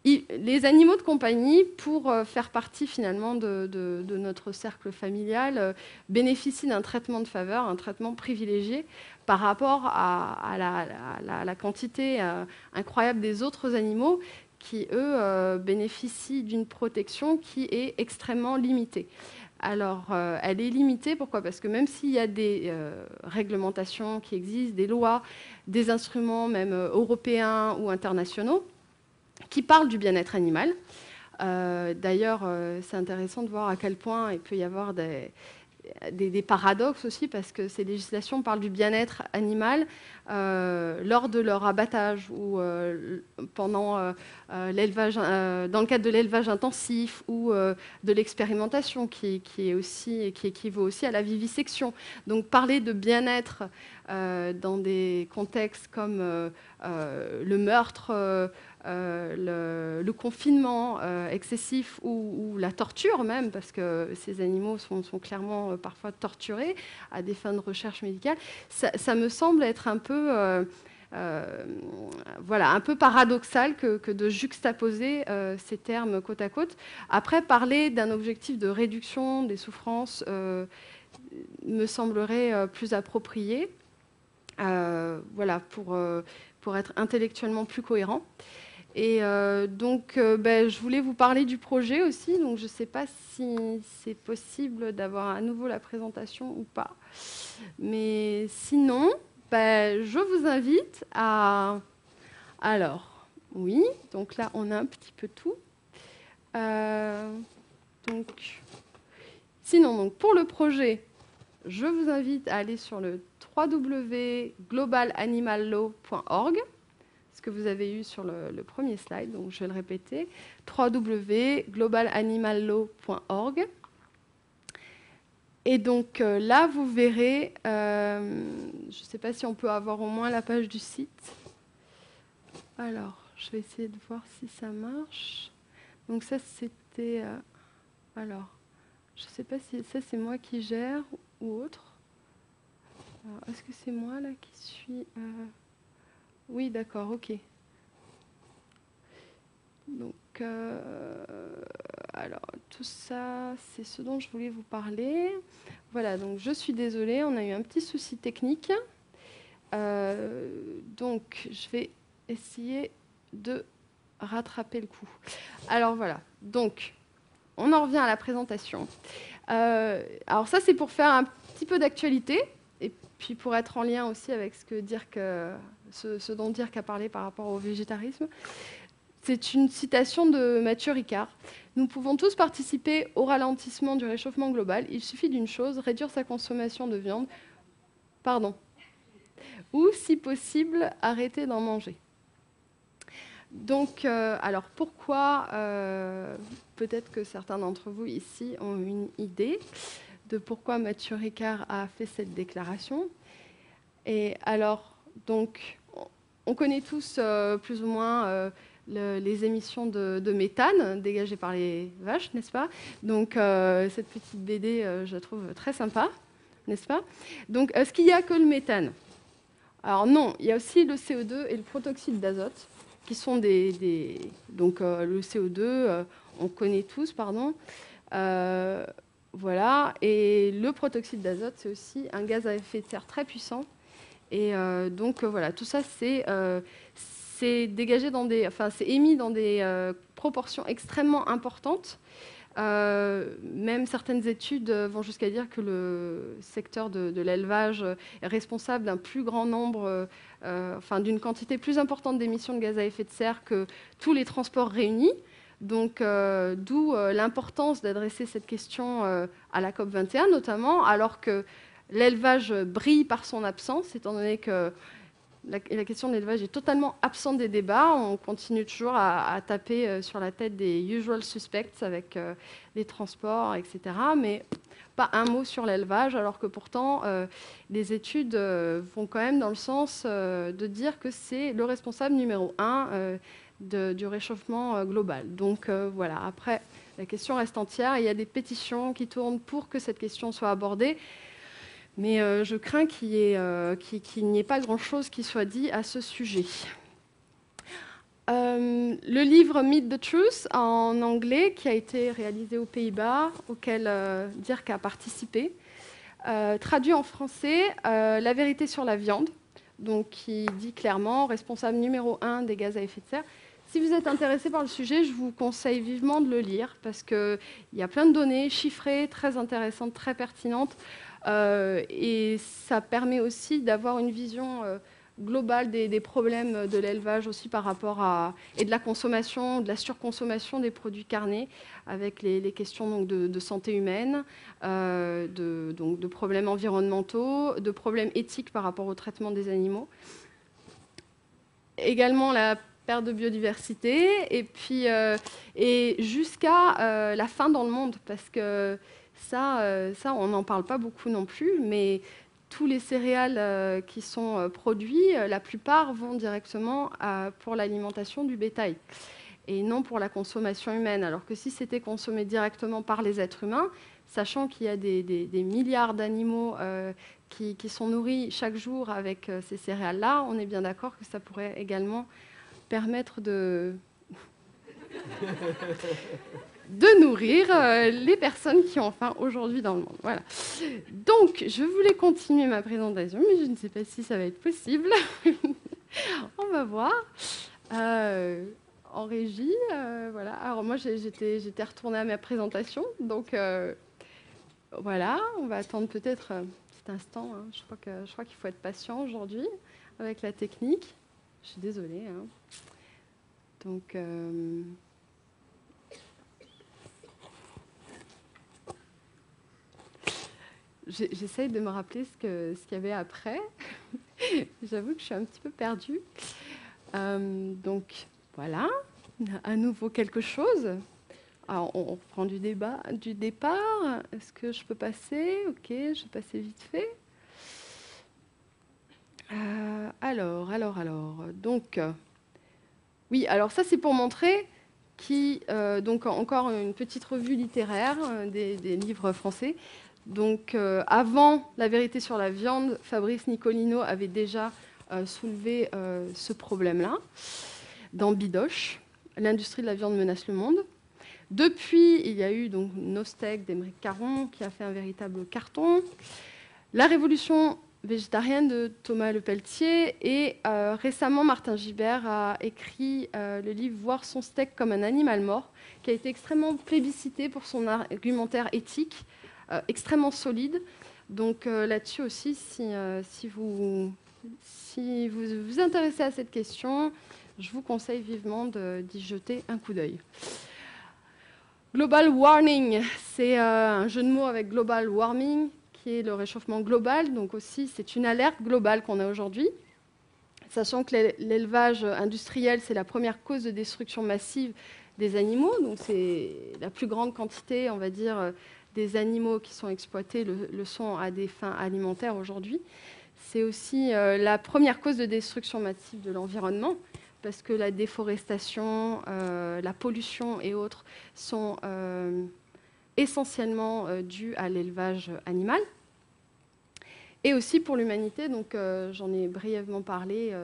les animaux de compagnie, pour faire partie finalement de notre cercle familial, bénéficient d'un traitement de faveur, un traitement privilégié par rapport à la quantité incroyable des autres animaux qui, eux, bénéficient d'une protection qui est extrêmement limitée. Alors, elle est limitée, pourquoi ? Parce que même s'il y a des réglementations qui existent, des lois, des instruments même européens ou internationaux, qui parlent du bien-être animal. D'ailleurs, c'est intéressant de voir à quel point il peut y avoir des paradoxes aussi, parce que ces législations parlent du bien-être animal lors de leur abattage ou pendant l'élevage, dans le cadre de l'élevage intensif ou de l'expérimentation qui équivaut aussi à la vivisection. Donc parler de bien-être dans des contextes comme le meurtre, le confinement excessif ou la torture même, parce que ces animaux sont clairement parfois torturés à des fins de recherche médicale, ça me semble être un peu, un peu paradoxal que de juxtaposer ces termes côte à côte. Après, parler d'un objectif de réduction des souffrances me semblerait plus approprié, pour être intellectuellement plus cohérent. Et je voulais vous parler du projet aussi. Donc, je ne sais pas si c'est possible d'avoir à nouveau la présentation ou pas. Mais sinon, je vous invite à... Alors, oui, donc là, on a un petit peu tout. Sinon, pour le projet, je vous invite à aller sur le www.globalanimallaw.org, ce que vous avez eu sur le premier slide, donc je vais le répéter, www.globalanimallaw.org. Et donc là, vous verrez, je ne sais pas si on peut avoir au moins la page du site. Alors, je vais essayer de voir si ça marche. Donc ça, c'était... alors, je ne sais pas si ça, c'est moi qui gère ou autre. Est-ce que c'est moi là qui suis... Oui, d'accord, ok. Donc, alors, tout ça, c'est ce dont je voulais vous parler. Voilà, donc je suis désolée, on a eu un petit souci technique. Donc, je vais essayer de rattraper le coup. Alors, voilà. Donc, on en revient à la présentation. Alors, ça, c'est pour faire un petit peu d'actualité. Et puis pour être en lien aussi avec ce dont Dirk a parlé par rapport au végétarisme. C'est une citation de Mathieu Ricard. « Nous pouvons tous participer au ralentissement du réchauffement global. Il suffit d'une chose, réduire sa consommation de viande. Ou, si possible, arrêter d'en manger. » Donc, alors pourquoi peut-être que certains d'entre vous ici ont une idée de pourquoi Mathieu Ricard a fait cette déclaration. Et alors, donc, on connaît tous plus ou moins les émissions de méthane dégagées par les vaches, n'est-ce pas? Donc, cette petite BD, je la trouve très sympa, n'est-ce pas? Donc, est-ce qu'il n'y a que le méthane? Alors non, il y a aussi le CO2 et le protoxyde d'azote, qui sont donc le CO2, on connaît tous, pardon. Voilà, et le protoxyde d'azote, c'est aussi un gaz à effet de serre très puissant. Et donc voilà, tout ça, c'est dégagé c'est émis dans des proportions extrêmement importantes. Même certaines études vont jusqu'à dire que le secteur de l'élevage est responsable d'un plus grand nombre, d'une quantité plus importante d'émissions de gaz à effet de serre que tous les transports réunis. Donc, d'où l'importance d'adresser cette question à la COP21, notamment, alors que l'élevage brille par son absence, étant donné que la question de l'élevage est totalement absente des débats. On continue toujours à taper sur la tête des usual suspects avec les transports, etc. Mais pas un mot sur l'élevage, alors que pourtant, les études vont quand même dans le sens de dire que c'est le responsable numéro 1 du réchauffement global. Donc voilà, après, la question reste entière. Il y a des pétitions qui tournent pour que cette question soit abordée. Mais je crains qu'il n'y ait pas grand-chose qui soit dit à ce sujet. Le livre Meet the Truth, en anglais, qui a été réalisé aux Pays-Bas, auquel Dirk a participé, traduit en français La vérité sur la viande, donc qui dit clairement responsable numéro 1 des gaz à effet de serre. Si vous êtes intéressé par le sujet, je vous conseille vivement de le lire, parce qu'il y a plein de données chiffrées, très intéressantes, très pertinentes. Et ça permet aussi d'avoir une vision globale des problèmes de l'élevage aussi par rapport et de la consommation, de la surconsommation des produits carnés, avec les questions donc, de santé humaine, de problèmes environnementaux, de problèmes éthiques par rapport au traitement des animaux. Également la perte de biodiversité, et puis jusqu'à la faim dans le monde, parce que ça, on n'en parle pas beaucoup non plus, mais tous les céréales qui sont produits, la plupart vont directement pour l'alimentation du bétail et non pour la consommation humaine. Alors que si c'était consommé directement par les êtres humains, sachant qu'il y a des milliards d'animaux qui sont nourris chaque jour avec ces céréales-là, on est bien d'accord que ça pourrait également permettre de nourrir les personnes qui ont faim aujourd'hui dans le monde. Voilà. Donc, je voulais continuer ma présentation, mais je ne sais pas si ça va être possible. On va voir. En régie, voilà. Alors moi, j'étais retournée à ma présentation, donc voilà. On va attendre peut-être un petit instant. Hein. Je crois qu'il faut être patient aujourd'hui avec la technique. Je suis désolée. Hein. Donc j'essaye de me rappeler ce qu'il y avait après. J'avoue que je suis un petit peu perdue. Donc, voilà. À nouveau quelque chose. Alors, on reprend du départ. Est-ce que je peux passer? Ok, je vais passer vite fait. Alors. Donc, oui, alors ça, c'est pour montrer donc encore une petite revue littéraire des livres français. Donc, avant La vérité sur la viande, Fabrice Nicolino avait déjà soulevé ce problème-là dans Bidoche, L'industrie de la viande menace le monde. Depuis, il y a eu donc Nos steaks d'Émeric Caron qui a fait un véritable carton. La révolution végétarienne de Thomas Lepelletier. Et récemment, Martin Gibert a écrit le livre Voir son steak comme un animal mort, qui a été extrêmement plébiscité pour son argumentaire éthique, extrêmement solide. Donc là-dessus aussi, si vous vous intéressez à cette question, je vous conseille vivement d'y jeter un coup d'œil. Global warming, c'est un jeu de mots avec global warming, qui est le réchauffement global. Donc aussi, c'est une alerte globale qu'on a aujourd'hui, sachant que l'élevage industriel, c'est la première cause de destruction massive des animaux. Donc c'est la plus grande quantité, on va dire, des animaux qui sont exploités le sont à des fins alimentaires aujourd'hui. C'est aussi la première cause de destruction massive de l'environnement, parce que la déforestation, la pollution et autres sont essentiellement dues à l'élevage animal. Et aussi pour l'humanité, donc j'en ai brièvement parlé,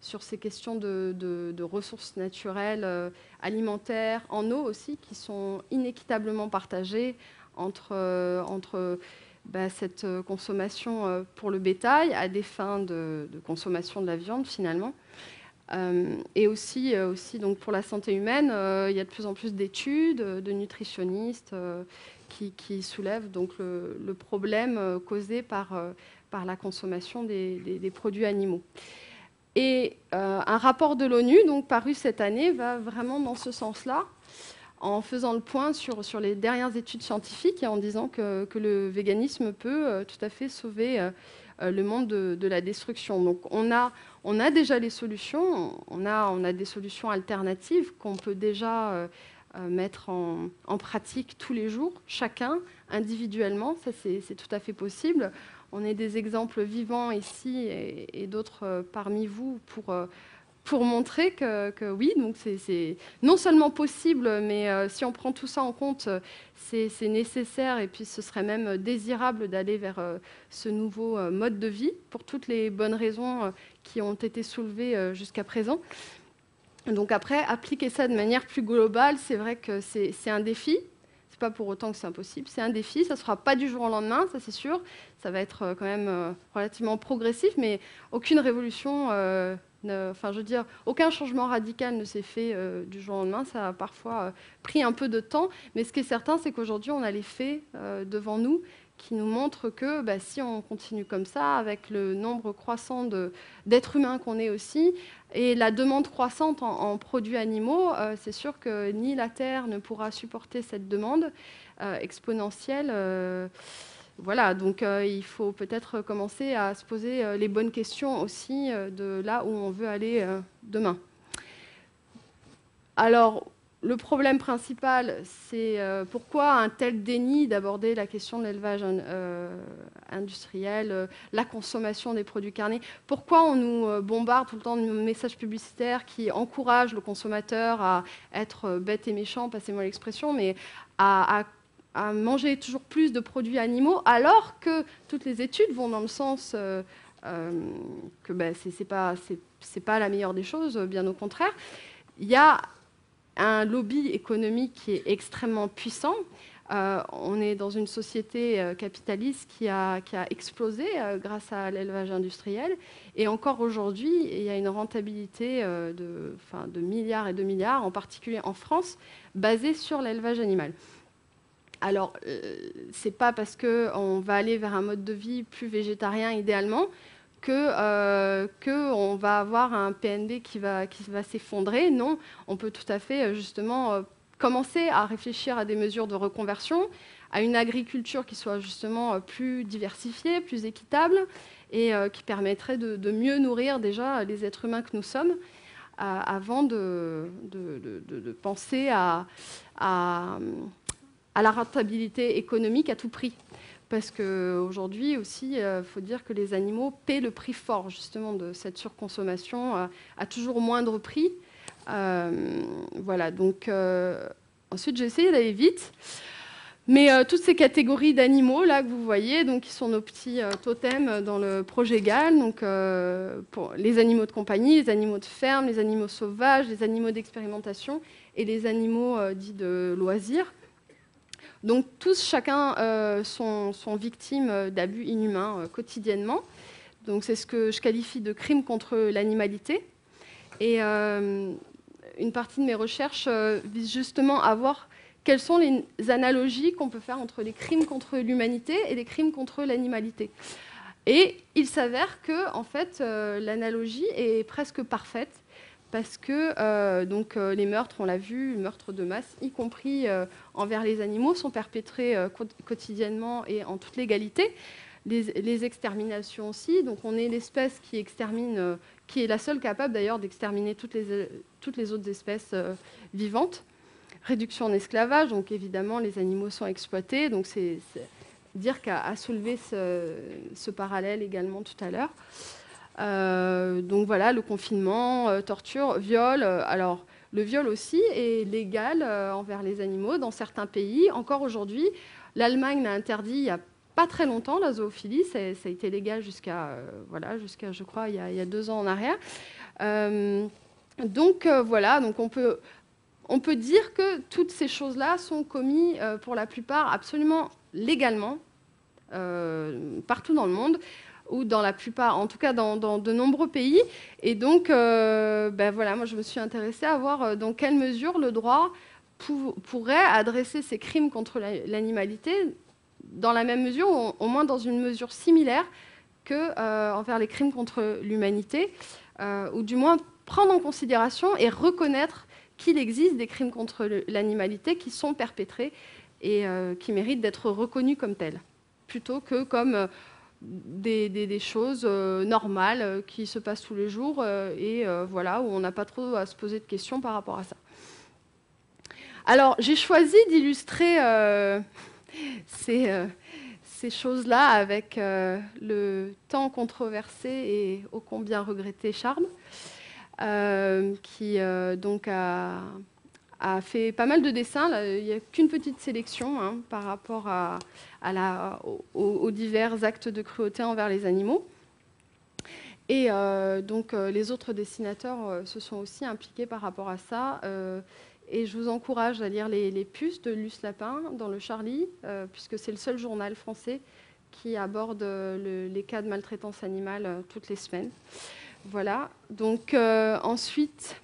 sur ces questions de ressources naturelles, alimentaires, en eau aussi, qui sont inéquitablement partagées entre cette consommation pour le bétail à des fins de consommation de la viande finalement. Et aussi donc pour la santé humaine, il y a de plus en plus d'études de nutritionnistes qui soulèvent donc le problème causé par la consommation des produits animaux. Et un rapport de l'ONU, donc paru cette année, va vraiment dans ce sens-là, en faisant le point sur les dernières études scientifiques et en disant que le véganisme peut tout à fait sauver le monde de la destruction. Donc on a déjà les solutions, on a des solutions alternatives qu'on peut déjà mettre en pratique tous les jours, chacun, individuellement, ça c'est tout à fait possible. On est des exemples vivants ici et d'autres parmi vous pour montrer que oui, donc c'est non seulement possible, mais si on prend tout ça en compte, c'est nécessaire et puis ce serait même désirable d'aller vers ce nouveau mode de vie pour toutes les bonnes raisons qui ont été soulevées jusqu'à présent. Donc après, appliquer ça de manière plus globale, c'est vrai que c'est un défi. C'est pas pour autant que c'est impossible, c'est un défi. Ça ne se fera pas du jour au lendemain, ça c'est sûr. Ça va être quand même relativement progressif, mais aucune révolution... Enfin, je veux dire, aucun changement radical ne s'est fait du jour au lendemain. Ça a parfois pris un peu de temps. Mais ce qui est certain, c'est qu'aujourd'hui, on a les faits devant nous qui nous montrent que si on continue comme ça, avec le nombre croissant d'êtres humains qu'on est aussi, et la demande croissante en produits animaux, c'est sûr que ni la Terre ne pourra supporter cette demande exponentielle. Voilà, donc il faut peut-être commencer à se poser les bonnes questions aussi de là où on veut aller demain. Alors, le problème principal, c'est pourquoi un tel déni d'aborder la question de l'élevage industriel, la consommation des produits carnés. Pourquoi on nous bombarde tout le temps de messages publicitaires qui encouragent le consommateur à être bête et méchant, passez-moi l'expression, mais à manger toujours plus de produits animaux, alors que toutes les études vont dans le sens que c'est pas la meilleure des choses, bien au contraire. Il y a un lobby économique qui est extrêmement puissant. On est dans une société capitaliste qui a explosé grâce à l'élevage industriel. Et encore aujourd'hui, il y a une rentabilité de milliards et de milliards, en particulier en France, basée sur l'élevage animal. Alors, ce n'est pas parce qu'on va aller vers un mode de vie plus végétarien idéalement qu'on va avoir un PNB qui va s'effondrer. Non, on peut tout à fait justement commencer à réfléchir à des mesures de reconversion, à une agriculture qui soit justement plus diversifiée, plus équitable et qui permettrait de mieux nourrir déjà les êtres humains que nous sommes avant de penser à la rentabilité économique à tout prix. Parce qu'aujourd'hui aussi, il faut dire que les animaux paient le prix fort justement de cette surconsommation à toujours moindre prix. Voilà, donc ensuite j'ai essayé d'aller vite. Mais toutes ces catégories d'animaux là que vous voyez, donc, qui sont nos petits totems dans le projet GAL, donc, pour les animaux de compagnie, les animaux de ferme, les animaux sauvages, les animaux d'expérimentation et les animaux dits de loisirs. Donc tous, chacun, sont victimes d'abus inhumains quotidiennement. Donc c'est ce que je qualifie de crime contre l'animalité. Et une partie de mes recherches vise justement à voir quelles sont les analogies qu'on peut faire entre les crimes contre l'humanité et les crimes contre l'animalité. Et il s'avère que, en fait, l'analogie est presque parfaite. Parce que les meurtres, on l'a vu, les meurtres de masse, y compris envers les animaux, sont perpétrés quotidiennement et en toute légalité. Les exterminations aussi. Donc on est l'espèce qui extermine, qui est la seule capable d'ailleurs d'exterminer toutes les autres espèces vivantes. Réduction en esclavage, donc évidemment les animaux sont exploités. Donc c'est dire qu'a soulevé ce parallèle également tout à l'heure. Donc voilà, le confinement, torture, viol. Alors, le viol aussi est légal envers les animaux dans certains pays. Encore aujourd'hui, l'Allemagne l'a interdit il n'y a pas très longtemps, la zoophilie. Ça a été légal jusqu'à, je crois, il y a 2 ans en arrière. Voilà, donc on peut dire que toutes ces choses-là sont commises pour la plupart absolument légalement, partout dans le monde, ou dans la plupart, en tout cas dans de nombreux pays. Et donc, voilà, moi je me suis intéressée à voir dans quelle mesure le droit pourrait adresser ces crimes contre l'animalité dans la même mesure, ou au moins dans une mesure similaire que envers les crimes contre l'humanité, ou du moins prendre en considération et reconnaître qu'il existe des crimes contre l'animalité qui sont perpétrés et qui méritent d'être reconnus comme tels, plutôt que comme des choses normales qui se passent tous les jours voilà, où on n'a pas trop à se poser de questions par rapport à ça. Alors, j'ai choisi d'illustrer ces choses-là avec le tant controversé et ô combien regretté Charme, qui donc a fait pas mal de dessins. Là, il n'y a qu'une petite sélection par rapport aux divers actes de cruauté envers les animaux. Et donc les autres dessinateurs se sont aussi impliqués par rapport à ça. Et je vous encourage à lire les puces de Luce Lapin dans le Charlie, puisque c'est le seul journal français qui aborde les cas de maltraitance animale toutes les semaines. Voilà. Donc ensuite,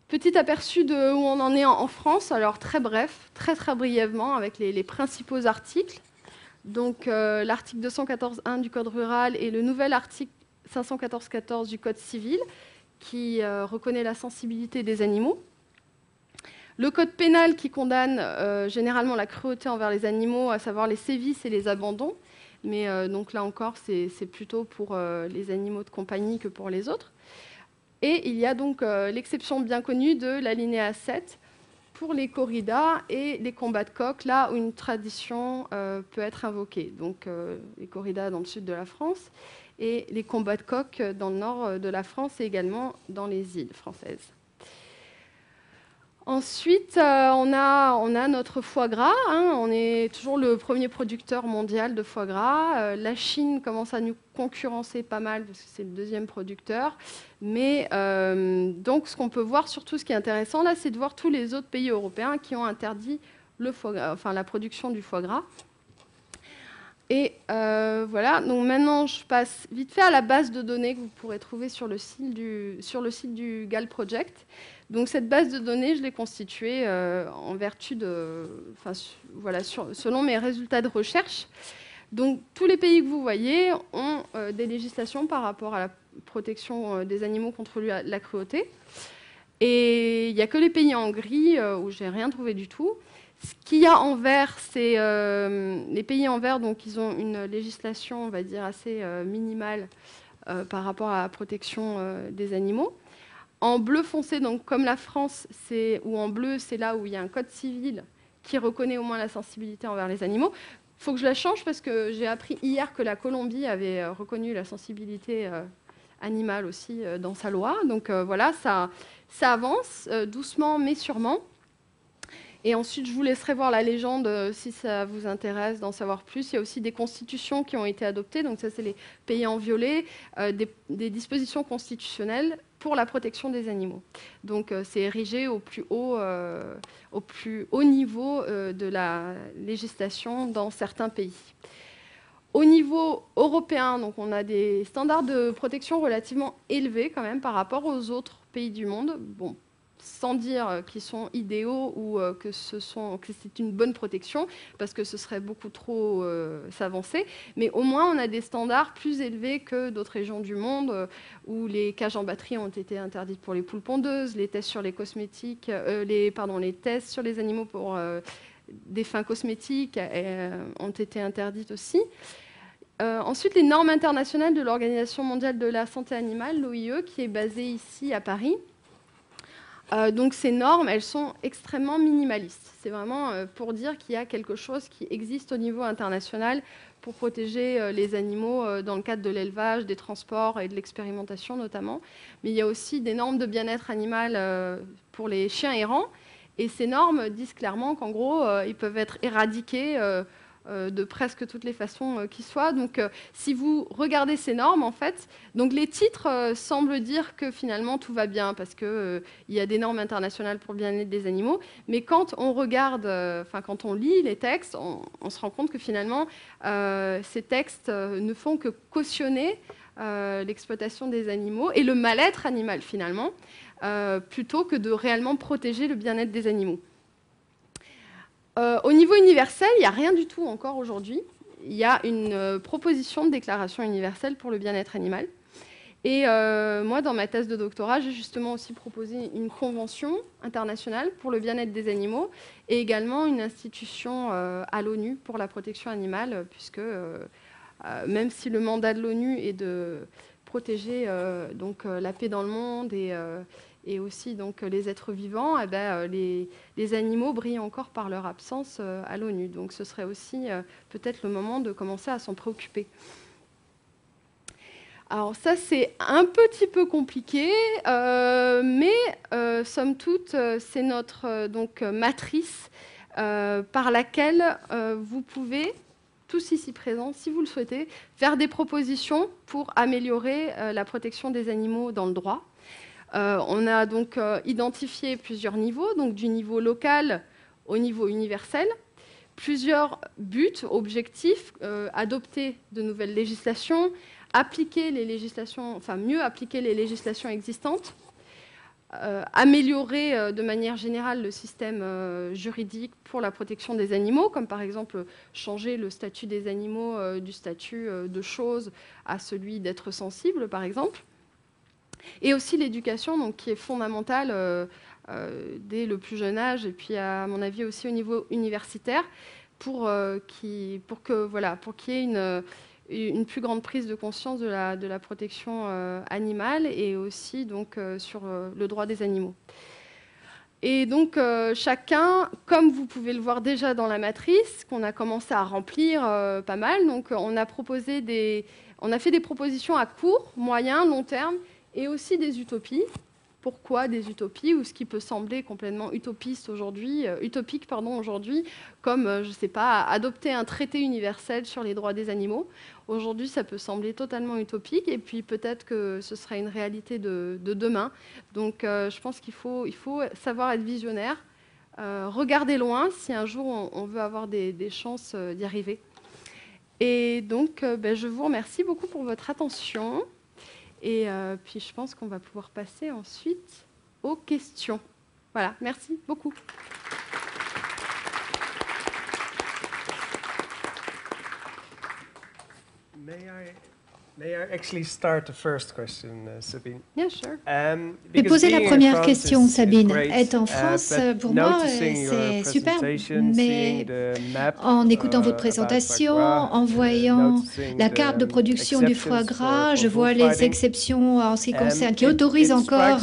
petit aperçu de où on en est en France. Alors très bref, très brièvement, avec les principaux articles. Donc l'article 214.1 du Code rural et le nouvel article 514.14 du Code civil qui reconnaît la sensibilité des animaux. Le code pénal qui condamne généralement la cruauté envers les animaux, à savoir les sévices et les abandons. Mais donc là encore, c'est plutôt pour les animaux de compagnie que pour les autres. Et il y a donc l'exception bien connue de l'alinéa 7 pour les corridas et les combats de coqs, là où une tradition peut être invoquée. Donc les corridas dans le sud de la France et les combats de coqs dans le nord de la France et également dans les îles françaises. Ensuite, on a notre foie gras. On est toujours le premier producteur mondial de foie gras. La Chine commence à nous concurrencer pas mal parce que c'est le deuxième producteur. Mais donc, ce qu'on peut voir, surtout ce qui est intéressant là, c'est de voir tous les autres pays européens qui ont interdit le foie gras, enfin la production du foie gras. Et voilà, donc maintenant je passe vite fait à la base de données que vous pourrez trouver sur le site du GAL Project. Donc cette base de données, je l'ai constituée en vertu de, voilà, selon mes résultats de recherche. Donc tous les pays que vous voyez ont des législations par rapport à la protection des animaux contre la cruauté. Et il n'y a que les pays en gris où j'ai rien trouvé du tout. Ce qu'il y a en vert, c'est les pays en vert, donc ils ont une législation, on va dire, assez minimale par rapport à la protection des animaux. En bleu foncé, donc comme la France, ou en bleu, c'est là où il y a un code civil qui reconnaît au moins la sensibilité envers les animaux. Il faut que je la change parce que j'ai appris hier que la Colombie avait reconnu la sensibilité animale aussi dans sa loi. Donc voilà, ça avance doucement mais sûrement. Et ensuite, je vous laisserai voir la légende si ça vous intéresse d'en savoir plus. Il y a aussi des constitutions qui ont été adoptées. Donc ça, c'est les pays en violet, des dispositions constitutionnelles pour la protection des animaux. Donc c'est érigé au plus haut niveau de la législation dans certains pays. Au niveau européen, donc on a des standards de protection relativement élevés quand même par rapport aux autres pays du monde. Bon, sans dire qu'ils sont idéaux ou que c'est une bonne protection, parce que ce serait beaucoup trop s'avancer. Mais au moins, on a des standards plus élevés que d'autres régions du monde, où les cages en batterie ont été interdites pour les poules pondeuses, les tests sur les cosmétiques, les tests sur les animaux pour des fins cosmétiques ont été interdites aussi. Ensuite, les normes internationales de l'Organisation mondiale de la santé animale, l'OIE, qui est basée ici à Paris, Donc ces normes, elles sont extrêmement minimalistes. C'est vraiment pour dire qu'il y a quelque chose qui existe au niveau international pour protéger les animaux dans le cadre de l'élevage, des transports et de l'expérimentation notamment. Mais il y a aussi des normes de bien-être animal pour les chiens errants. Et ces normes disent clairement qu'en gros, ils peuvent être éradiqués de presque toutes les façons qui soient. Donc, si vous regardez ces normes, en fait, donc les titres semblent dire que finalement tout va bien parce qu'il y a des normes internationales pour le bien-être des animaux. Mais quand on regarde, quand on lit les textes, on se rend compte que finalement, ces textes ne font que cautionner l'exploitation des animaux et le mal-être animal finalement, plutôt que de réellement protéger le bien-être des animaux. Au niveau universel, il n'y a rien du tout encore aujourd'hui. Il y a une proposition de déclaration universelle pour le bien-être animal. Et moi, dans ma thèse de doctorat, j'ai justement aussi proposé une convention internationale pour le bien-être des animaux et également une institution à l'ONU pour la protection animale, puisque même si le mandat de l'ONU est de protéger la paix dans le monde et aussi donc, les êtres vivants, eh ben, les animaux brillent encore par leur absence à l'ONU. Donc ce serait aussi peut-être le moment de commencer à s'en préoccuper. Alors ça, c'est un petit peu compliqué, mais somme toute, c'est notre matrice par laquelle vous pouvez, tous ici présents, si vous le souhaitez, faire des propositions pour améliorer la protection des animaux dans le droit. On a donc identifié plusieurs niveaux, donc du niveau local au niveau universel, plusieurs buts, objectifs, adopter de nouvelles législations, appliquer les législations, enfin mieux appliquer les législations existantes, améliorer de manière générale le système juridique pour la protection des animaux, comme par exemple changer le statut des animaux du statut de choses à celui d'être sensible, par exemple. Et aussi l'éducation, donc, qui est fondamentale dès le plus jeune âge, et puis à mon avis aussi au niveau universitaire, pour qu'il y ait une plus grande prise de conscience de la protection animale et aussi donc, sur le droit des animaux. Et donc chacun, comme vous pouvez le voir déjà dans la matrice, qu'on a commencé à remplir pas mal, donc on a fait des propositions à court, moyen, long terme, et aussi des utopies. Pourquoi des utopies ou ce qui peut sembler complètement utopique aujourd'hui, comme, je ne sais pas, adopter un traité universel sur les droits des animaux. Aujourd'hui, ça peut sembler totalement utopique, et puis peut-être que ce sera une réalité de demain. Donc, je pense qu'il faut savoir être visionnaire, regarder loin si un jour on veut avoir des chances d'y arriver. Et donc, je vous remercie beaucoup pour votre attention. Et puis, je pense qu'on va pouvoir passer ensuite aux questions. Voilà, merci beaucoup. May I actually start the first question, Sabine? Yeah, sure. Je vais poser la première question, Sabine. Être en France, pour moi, c'est super, mais en écoutant votre présentation, en voyant la carte de production du foie gras, je vois les exceptions en ce qui concerne, qui autorisent encore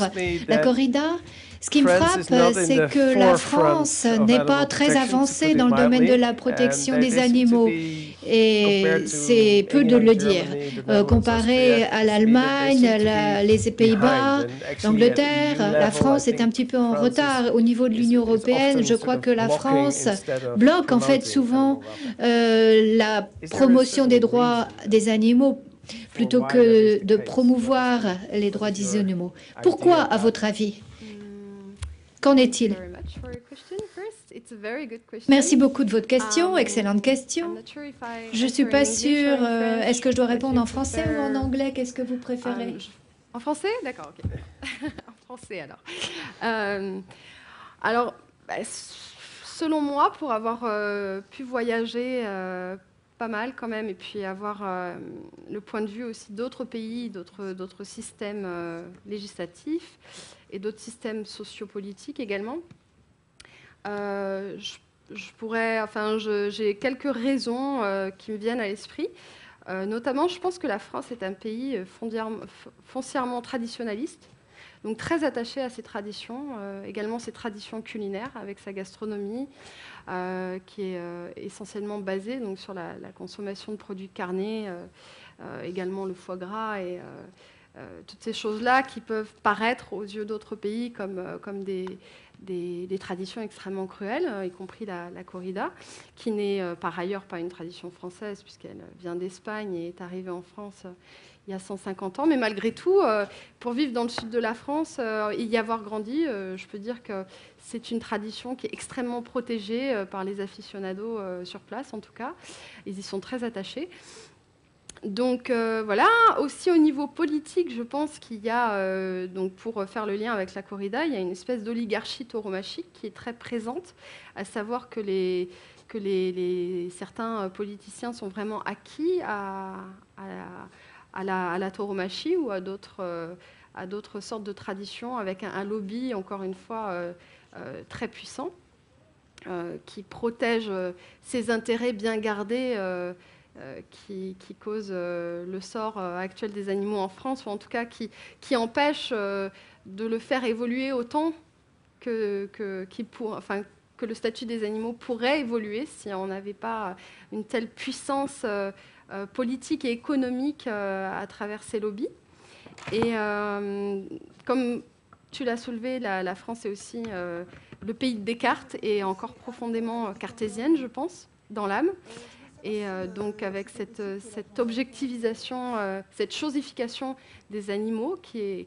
la corrida. Ce qui me frappe, c'est que la France n'est pas très avancée dans le domaine de la protection des animaux. Et c'est peu de le dire. Comparé à l'Allemagne, les Pays-Bas, l'Angleterre, la France est un petit peu en retard. Au niveau de l'Union européenne, je crois que la France bloque en fait souvent la promotion des droits des animaux plutôt que de promouvoir les droits des animaux. Pourquoi, à votre avis ? Qu'en est-il? Merci beaucoup de votre question, excellente question. Je ne suis pas sûre, est-ce que je dois répondre en français ou en anglais? Qu'est-ce que vous préférez? En français? D'accord, ok. En français alors. Selon moi, pour avoir pu voyager pas mal quand même, et puis avoir le point de vue aussi d'autres pays, d'autres systèmes législatifs et d'autres systèmes sociopolitiques également, j'ai quelques raisons qui me viennent à l'esprit. Notamment, je pense que la France est un pays foncièrement traditionnaliste. Donc très attaché à ses traditions, également ses traditions culinaires avec sa gastronomie qui est essentiellement basée donc, sur la consommation de produits carnés, également le foie gras et toutes ces choses-là qui peuvent paraître aux yeux d'autres pays comme des traditions extrêmement cruelles, y compris la corrida, qui n'est par ailleurs pas une tradition française puisqu'elle vient d'Espagne et est arrivée en France il y a 150 ans. Mais malgré tout, pour vivre dans le sud de la France et y avoir grandi, je peux dire que c'est une tradition qui est extrêmement protégée par les aficionados sur place, en tout cas. Ils y sont très attachés. Donc voilà, aussi au niveau politique, je pense qu'il y a, donc pour faire le lien avec la corrida, il y a une espèce d'oligarchie tauromachique qui est très présente, à savoir que certains politiciens sont vraiment acquis à la tauromachie ou à d'autres sortes de traditions, avec un lobby, encore une fois, très puissant, qui protège ses intérêts bien gardés, qui cause le sort actuel des animaux en France, ou en tout cas qui empêche de le faire évoluer autant que le statut des animaux pourrait évoluer si on n'avait pas une telle puissance politique et économique à travers ces lobbies. Et comme tu l'as soulevé, la France est aussi le pays de Descartes et encore profondément cartésienne, je pense, dans l'âme. Et donc avec cette objectivisation, cette chosification des animaux qui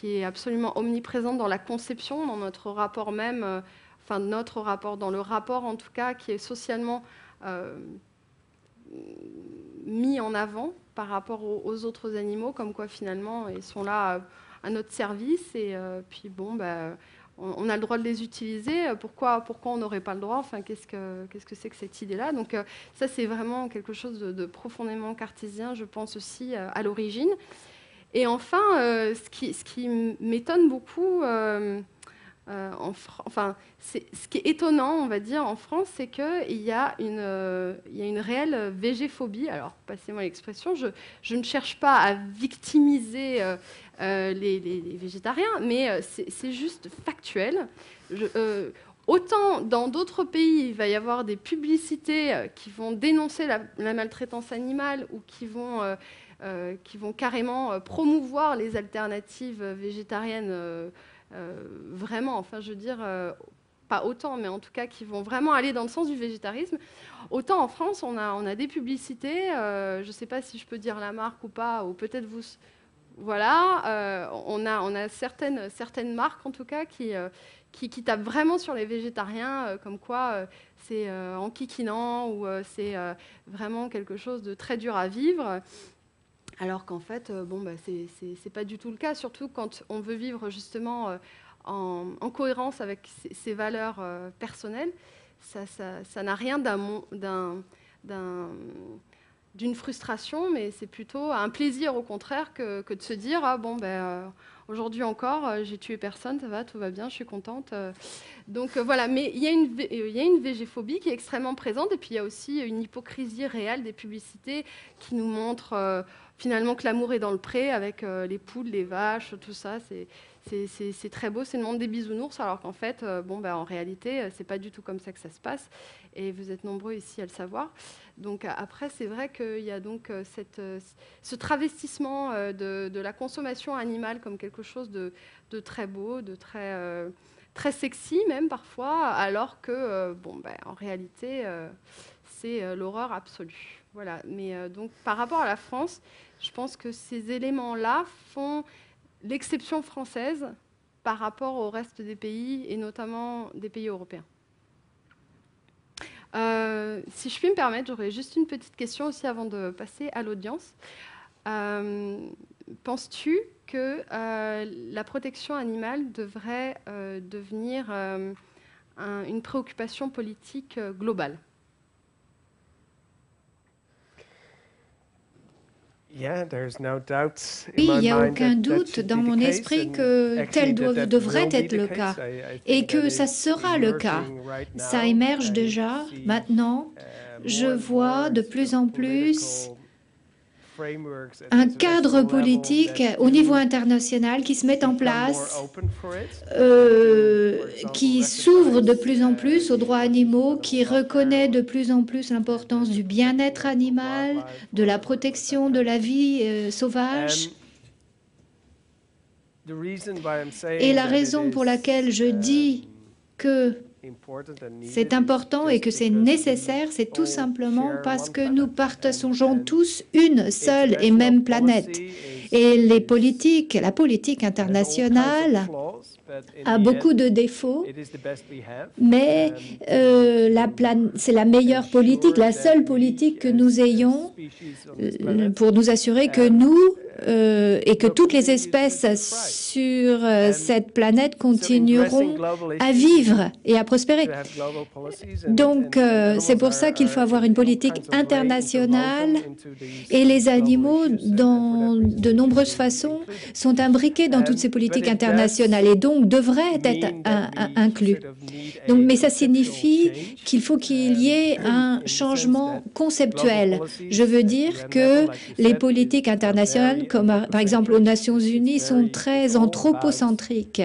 est absolument omniprésente dans la conception, dans notre rapport même, dans le rapport en tout cas, qui est socialement mis en avant par rapport aux autres animaux, comme quoi finalement ils sont là à notre service et puis bon, on a le droit de les utiliser. Pourquoi on n'aurait pas le droit? Enfin, qu'est-ce que c'est que cette idée-là? Donc ça, c'est vraiment quelque chose de profondément cartésien, je pense aussi à l'origine. Et enfin, ce qui m'étonne beaucoup, ce qui est étonnant, on va dire, en France, c'est qu'il y a une réelle végéphobie. Alors, passez-moi l'expression, je ne cherche pas à victimiser les végétariens, mais c'est juste factuel. Autant dans d'autres pays, il va y avoir des publicités qui vont dénoncer la maltraitance animale ou qui vont carrément promouvoir les alternatives végétariennes vraiment, enfin je veux dire, pas autant, mais en tout cas qui vont vraiment aller dans le sens du végétarisme. Autant en France, on a des publicités, je ne sais pas si je peux dire la marque ou pas, ou peut-être vous... Voilà, on a certaines marques en tout cas qui tapent vraiment sur les végétariens, comme quoi c'est enquiquinant ou c'est vraiment quelque chose de très dur à vivre. Alors qu'en fait, c'est pas du tout le cas, surtout quand on veut vivre justement en cohérence avec ses valeurs personnelles. Ça n'a rien d'une frustration, mais c'est plutôt un plaisir au contraire que de se dire aujourd'hui encore, j'ai tué personne, ça va, tout va bien, je suis contente. Donc voilà, mais il y a une végéphobie qui est extrêmement présente, et puis il y a aussi une hypocrisie réelle des publicités qui nous montrent finalement que l'amour est dans le pré avec les poules, les vaches, tout ça. C'est très beau, c'est le monde des bisounours, alors qu'en fait, en réalité, c'est pas du tout comme ça que ça se passe. Et vous êtes nombreux ici à le savoir. Donc après, c'est vrai qu'il y a donc ce travestissement de la consommation animale comme quelque chose de très beau, de très sexy même parfois, alors que, en réalité, c'est l'horreur absolue. Voilà. Mais donc, par rapport à la France, je pense que ces éléments-là font l'exception française par rapport au reste des pays, et notamment des pays européens. Si je puis me permettre, j'aurais juste une petite question aussi avant de passer à l'audience. Penses-tu que la protection animale devrait devenir une préoccupation politique globale? Oui, il n'y a aucun doute dans mon esprit que tel devrait être le cas et que ça sera le cas. Ça émerge déjà maintenant. Je vois de plus en plus un cadre politique au niveau international qui se met en place, qui s'ouvre de plus en plus aux droits animaux, qui reconnaît de plus en plus l'importance du bien-être animal, de la protection de la vie sauvage. Et la raison pour laquelle je dis que c'est important et que c'est nécessaire, c'est tout simplement parce que nous partageons tous une seule et même planète. Et la politique internationale a beaucoup de défauts, mais c'est la meilleure politique, la seule politique que nous ayons pour nous assurer que nous et que toutes les espèces sur cette planète continueront à vivre et à prospérer. Donc, c'est pour ça qu'il faut avoir une politique internationale et les animaux, dans de nombreuses façons, sont imbriqués dans toutes ces politiques internationales et donc devraient être inclus. Donc, mais ça signifie qu'il faut qu'il y ait un changement conceptuel. Je veux dire que les politiques internationales, comme par exemple aux Nations Unies, sont très anthropocentriques.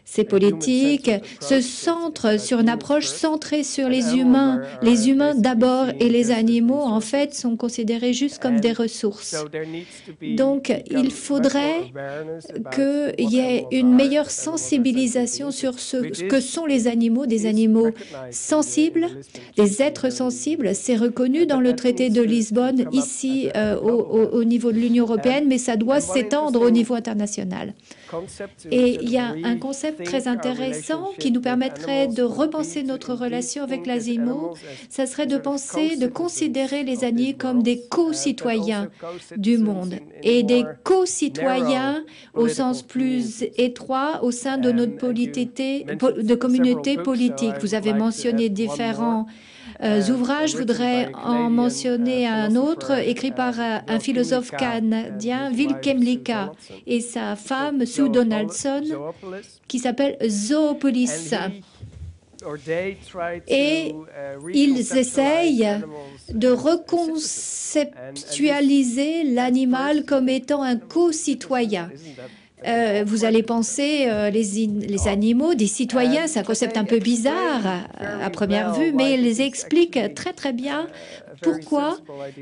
Ces politiques se centrent sur une approche centrée sur les humains. Les humains d'abord et les animaux, en fait, sont considérés juste comme des ressources. Donc, il faudrait qu'il y ait une meilleure sensibilisation sur ce que sont les animaux, des animaux sensibles, des êtres sensibles. C'est reconnu dans le traité de Lisbonne, ici au niveau de l'Union européenne, mais ça doit s'étendre au niveau international. Et il y a un concept très intéressant qui nous permettrait de repenser notre relation avec les animaux. Ça serait de considérer les animaux comme des co-citoyens du monde et des co-citoyens au sens plus étroit au sein de notre communauté politique. Vous avez mentionné différents ouvrages. Je voudrais en mentionner un autre écrit par un philosophe canadien, Wilhelm Lika, et sa femme, Sue Donaldson, qui s'appelle Zoopolis. Et ils essayent de reconceptualiser l'animal comme étant un co-citoyen. Vous allez penser les animaux, des citoyens, c'est un concept un peu bizarre à première vue, mais ils expliquent très très bien pourquoi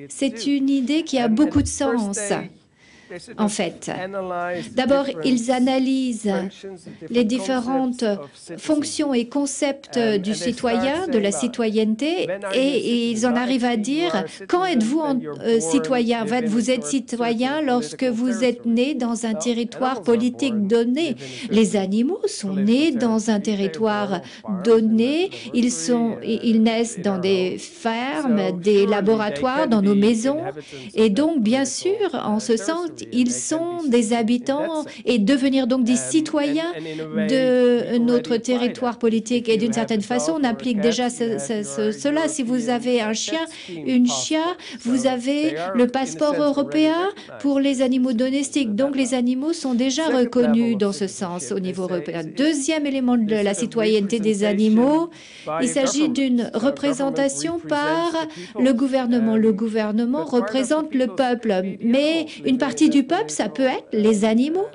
c'est une idée qui a beaucoup de sens. En fait, d'abord, ils analysent les différentes fonctions et concepts du citoyen, de la citoyenneté, et ils en arrivent à dire quand êtes-vous citoyen? Vous êtes citoyen lorsque vous êtes né dans un territoire politique donné. Les animaux sont nés dans un territoire donné. Ils naissent dans des fermes, des laboratoires, dans nos maisons, et donc, bien sûr, en ce sens, ils sont des habitants et devenir donc des citoyens de notre territoire politique. Et d'une certaine façon, on applique déjà cela. Si vous avez un chien, une chia, vous avez le passeport européen pour les animaux domestiques. Donc, les animaux sont déjà reconnus dans ce sens au niveau européen. Deuxième élément de la citoyenneté des animaux, il s'agit d'une représentation par le gouvernement. Le gouvernement représente le peuple, mais une partie du peuple, ça peut être les animaux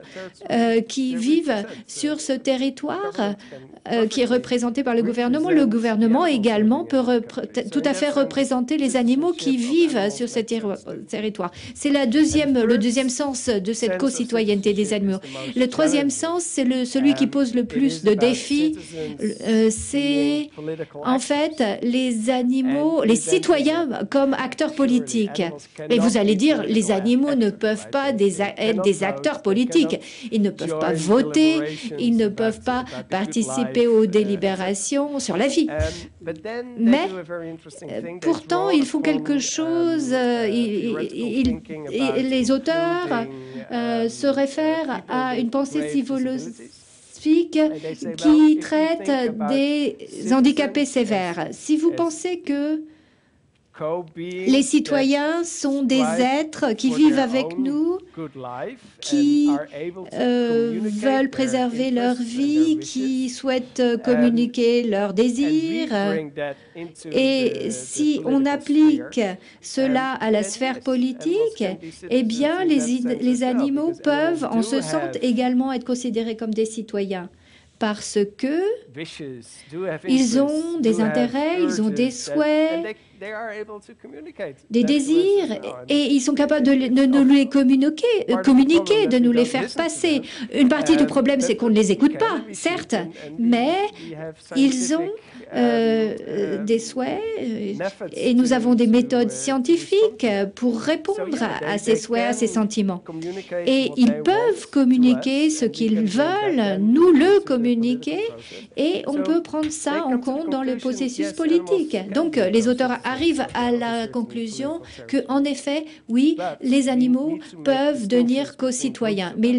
qui vivent sur ce territoire qui est représenté par le gouvernement. Le gouvernement également peut tout à fait représenter les animaux qui vivent sur ce territoire. C'est le deuxième sens de cette co-citoyenneté des animaux. Le troisième sens, c'est celui qui pose le plus de défis. C'est en fait les animaux, les citoyens comme acteurs politiques. Et vous allez dire, les animaux ne peuvent pas être des acteurs politiques. Ils ne peuvent pas voter, ils ne peuvent pas participer aux délibérations sur la vie. Mais pourtant, ils font quelque chose, les auteurs se réfèrent à une pensée philosophique qui traite des handicapés sévères. Si vous pensez que Les citoyens sont des êtres qui vivent avec nous, qui veulent préserver leur vie, qui souhaitent communiquer leurs désirs. Et si on applique cela à la sphère politique, eh bien, les animaux peuvent, en ce sens, également être considérés comme des citoyens. Parce que ils ont des intérêts, ils ont des souhaits, des désirs, et ils sont capables de nous les communiquer, de nous les faire passer. Une partie du problème, c'est qu'on ne les écoute pas, certes, mais ils ont des souhaits, et nous avons des méthodes scientifiques pour répondre à ces souhaits, à ces sentiments. Et ils peuvent communiquer ce qu'ils veulent, nous le communiquer, et on peut prendre ça en compte dans le processus politique. Donc, les auteurs arrivent à la conclusion que, en effet, oui, les animaux peuvent devenir co-citoyens, mais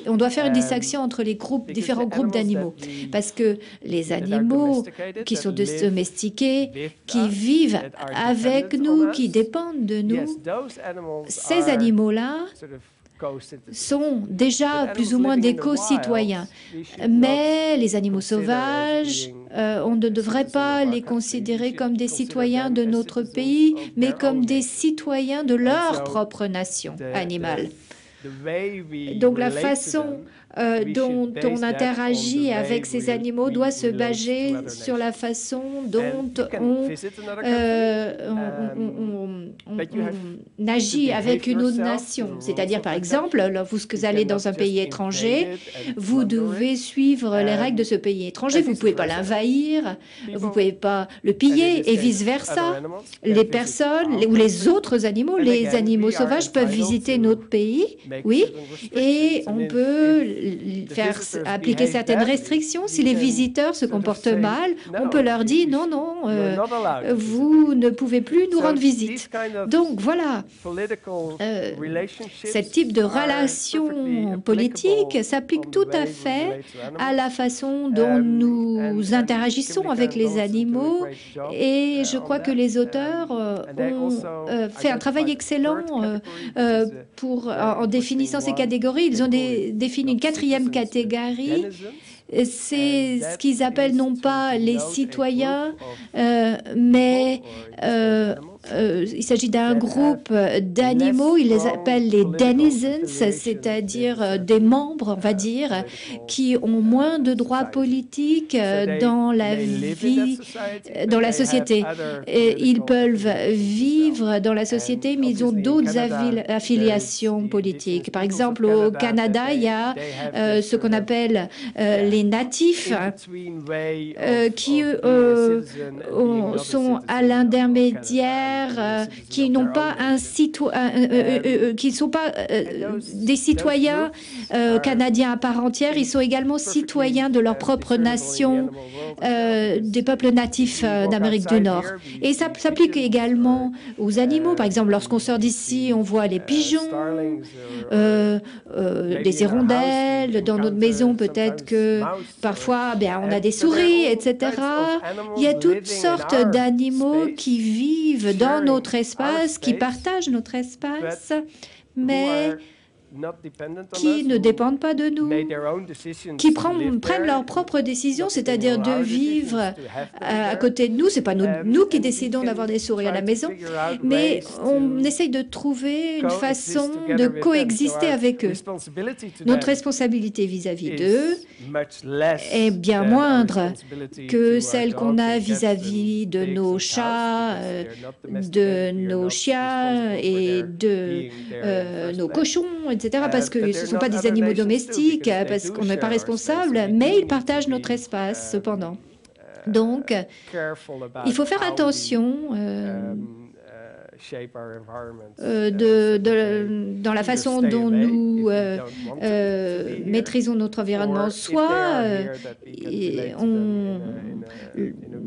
on doit faire une distinction entre les différents groupes d'animaux, parce que les animaux qui sont domestiqués, qui vivent avec nous, qui dépendent de nous, ces animaux-là sont déjà plus ou moins des co-citoyens. Mais les animaux sauvages, on ne devrait pas les considérer comme des citoyens de notre pays, mais comme des citoyens de leur propre nation animale. Donc la façon dont on interagit avec ces animaux doit se baser sur la façon dont on agit avec une autre nation. C'est-à-dire, par exemple, lorsque vous allez dans un pays étranger, vous devez suivre les règles de ce pays étranger. Vous ne pouvez pas l'envahir, vous ne pouvez pas le piller, et vice-versa. Les personnes ou les autres animaux, les animaux sauvages peuvent visiter notre pays, oui, et on peut faire appliquer certaines restrictions. Si les visiteurs se comportent mal, on peut leur dire non, non, vous ne pouvez plus nous rendre visite. Donc voilà, ce type de relation politique s'applique tout à fait à la façon dont nous interagissons avec les animaux, et je crois que les auteurs ont fait un travail excellent en définissant ces catégories. Ils ont défini une quatrième catégorie. C'est ce qu'ils appellent non pas les citoyens, mais il s'agit d'un groupe d'animaux. Ils les appellent les denizens, c'est-à-dire des membres, on va dire, qui ont moins de droits politiques dans la vie, dans la société. Et ils peuvent vivre dans la société, mais ils ont d'autres affiliations politiques. Par exemple, au Canada, il y a ce qu'on appelle les natifs qui sont à l'intermédiaire, qui n'ont pas qui ne sont pas des citoyens canadiens à part entière. Ils sont également citoyens de leur propre nation, des peuples natifs d'Amérique du Nord. Et ça s'applique également aux animaux. Par exemple, lorsqu'on sort d'ici, on voit les pigeons, des hirondelles. Dans notre maison, peut-être que parfois, on a des souris, etc. Il y a toutes sortes d'animaux qui vivent dans notre espace, qui partagent notre espace, mais qui ne dépendent pas de nous, qui prennent leurs propres décisions, c'est-à-dire de vivre à côté de nous. Ce n'est pas nous qui décidons d'avoir des souris à la maison, mais on essaye de trouver une façon de coexister avec eux. Notre responsabilité vis-à-vis d'eux est bien moindre que celle qu'on a vis-à-vis de nos chats, de nos chiens et de nos cochons, etc., parce que ce ne sont pas des animaux domestiques, parce qu'on n'est pas responsable, mais ils partagent notre espace, cependant. Donc, il faut faire attention dans la façon dont nous maîtrisons notre environnement. Soit on